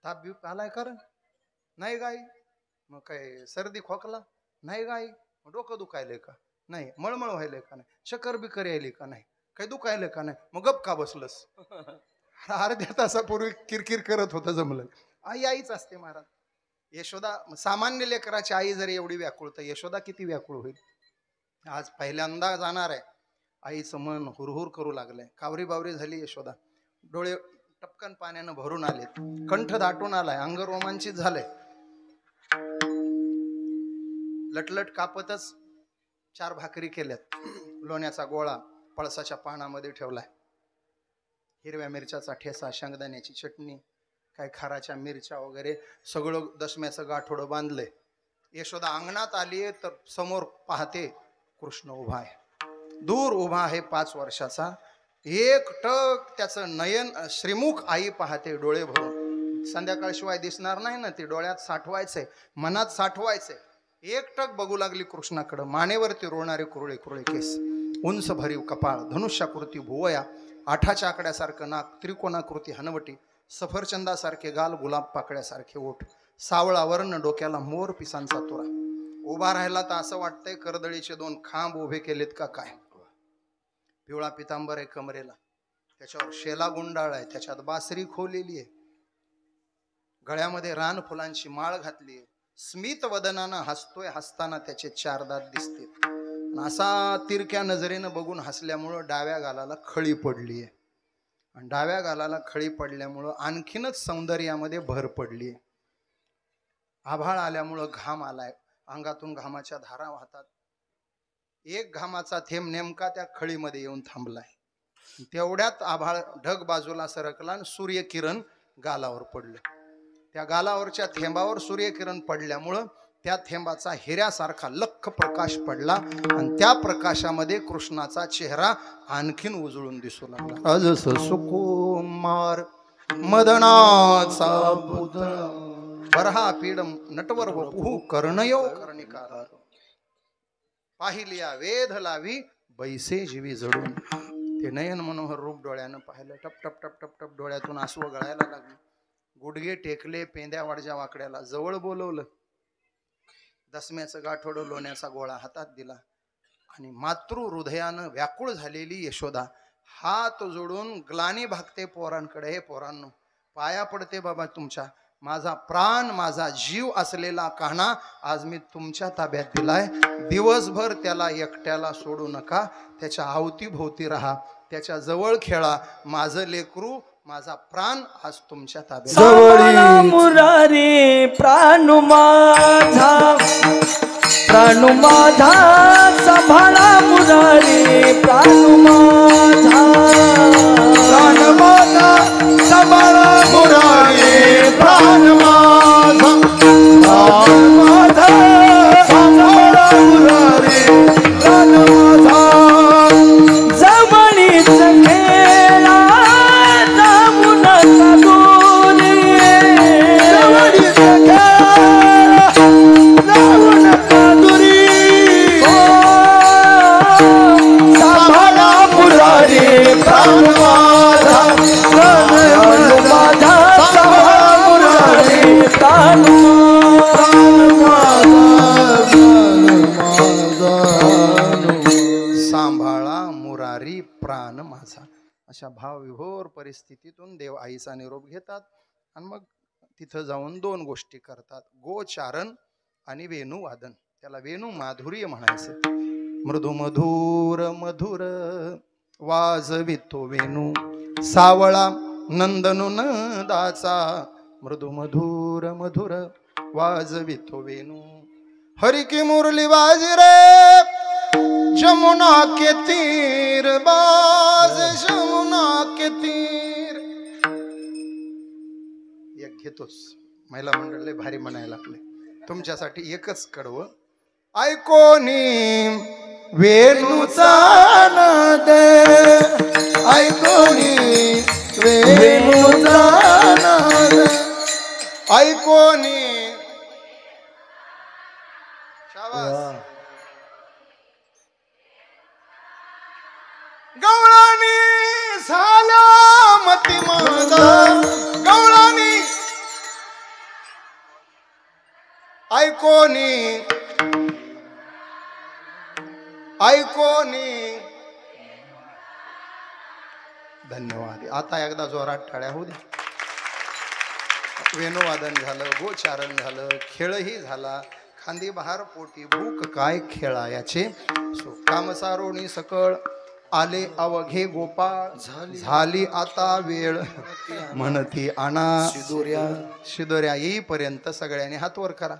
ताप बिप आलाय कर नाही गाई. मग काय सर्दी खोकला नाही गाई. डोकं दुखायलंय का नाही. मळमळ व्हायलंय का नाही. शकर बिकर यायली का नाही. काही दुखायलंय का नाही. मग गप का बसलस. अर्ध्या तासापूर्वी किरकिर करत होतं जमलं. आई आईच असते महाराज. यशोदा सामान्य लेकराची आई जर एवढी व्याकुळ तर यशोदा किती व्याकुळ होईल. आज पहिल्यांदा जाणार आहे. आईचं मन हुरहुर करू लागलंय. कावरी बावरी झाली यशोदा. डोळे टपकन पाण्यानं भरून आलेत. कंठ दाटून आलाय. अंग रोमांचित झालंय. लटलट कापतच 4 भाकरी केल्यात. लोण्याचा गोळा पळसाच्या पानामध्ये ठेवलाय. हिरव्या मिरच्याचा ठेसा, शेंगदाण्याची चटणी, काय खाराच्या मिरच्या वगैरे सगळं दशम्याचं गाठोडं बांधलंय. यशोदा अंगणात आली तर समोर पाहते कृष्ण उभा आहे. दूर उभा आहे 5 वर्षाचा. एक टक त्याचं नयन श्रीमुख आई पाहते डोळे भरून. संध्याकाळशिवाय दिसणार नाही ना. ते डोळ्यात साठवायचंय, मनात साठवायचंय. एक टक बघू लागली कृष्णाकडं. मानेवरती रोणारे कुरळे कुरळे केस, उंच भरीव कपाळ, धनुष्याकृती भुवया, 8च्या आकड्यासारखं नाक, त्रिकोणाकृती हनवटी, सफरचंदासारखे गाल, गुलाब पाकळ्यासारखे ओठ, सावळा वर्ण, डोक्याला मोर पिसांचा तुरा. उभा राहिला तर असं वाटतंय करदळीचे 2 खांब उभे केलेत का काय. पिवळा पितांबर आहे कमरेला. त्याच्यावर शेला गुंडाळ आहे. त्याच्यात बासरी खोलेली आहे. गळ्यामध्ये रान फुलांची माळ घातली, स्मित वदनानं हसतोय, हसताना त्याचे 4 दात दिसतील. असा तिरक्या नजरेनं बघून हसल्यामुळं डाव्या गालाला खळी पडलीये, आणि डाव्या गालाला खळी पडल्यामुळं आणखीनच सौंदर्यामध्ये भर पडलीये. आभाळ आल्यामुळं घाम आलाय, अंगातून घामाच्या धारा वाहतात. एक घामाचा थेंब नेमका त्या खळीमध्ये येऊन थांबलाय. तेवढ्यात आभाळ ढग बाजूला सरकला आणि सूर्यकिरण गालावर पडलं. त्या गालावरच्या थेंबावर सूर्यकिरण पडल्यामुळं त्या थेंबाचा हिऱ्यासारखा लख्ख प्रकाश पडला, आणि त्या प्रकाशामध्ये कृष्णाचा चेहरा आणखीन उजळून दिसू लागला. अजस सुकुमार मदनाचा पुतळा, बरहा पीड नटवर वपू कर्णयो कर्णिकार, पाहिलिया वेध लावी बैसे जीवी जडून. ते नयन मनोहर रूप डोळ्यानं पाहिलं. टप टप टप टप टप डोळ्यातून आसू गळायला लागले. गुडघे टेकले, पेंद्या वाडच्या वाकड्याला जवळ बोलवलं. दसम्याचं गाठोडं लोण्याचा गोळा हातात दिला, आणि मातृ हृदयानं व्याकुळ झालेली यशोदा हात जोडून ग्लानी भागते पोरांकडे. हे पोरांनो, पाया पडते बाबा तुमच्या, माझा प्राण माझा जीव असलेला कान्हा आज मी तुमच्या ताब्यात दिलाय. दिवसभर त्याला एकट्याला सोडू नका, त्याच्या अवतीभोवती राहा, त्याच्या जवळ खेळा. माझं लेकरू, माझा प्राण आज तुमच्या ताब्यात. जवळी मुरारी प्राण माझा, प्राण माझा सांभाळा मुरारी प्राण माझा, प्राण माझा सांभाळा मुरारी प्राण माझा, प्राण माझा सांभाळा मुरारी प्राण माझा. जवळीच खेळा जाऊ नका दूरी, जवळीच खेळा जाऊ नका दूरी, सांभाळा मुरारी प्राण माझा, प्राण माझा सांभाळा मुरारी प्राण सांभाळा मुरारी प्राण माझा. अशा भावविभोर परिस्थितीतून देव आईचा निरोप घेतात, आणि मग तिथं जाऊन 2 गोष्टी करतात, गोचारण आणि वेणुवादन. त्याला वेणू माधुर्य म्हणायचं. मृदू मधुर मधुर वाजवितो वेणू, सावळा नंदनुनदाचा. मृदू मधुर मधुर वाजवितो वेणू, हरि की मुरली बाजी रे जमुना के तीर बाज, जमुना के तीर. एक घेतोच, महिला मंडळ लय भारी म्हणायला लागले. तुमच्यासाठी एकच कडवं. ऐकोनी वेणूचा नाद, ऐकोनी वेणूचा नाद, ऐकोनी. शाबास. गवळणी झाला मती माझा, गवळणी ऐकोनी, ऐकोनी. धन्यवाद. आता एकदा जोरात टाळ्या होऊ दे. वेणुवादन झालं, गोचारण झालं, खेळही झाला. खांदी बहार पोटी भूक काय खेळायाचे, कामसारोणी सकळ आले अवघे गोपाळ. झाली आता वेळ म्हणती आणा शिदोऱ्या. शिदोऱ्या येईपर्यंत सगळ्यांनी हात वर करा.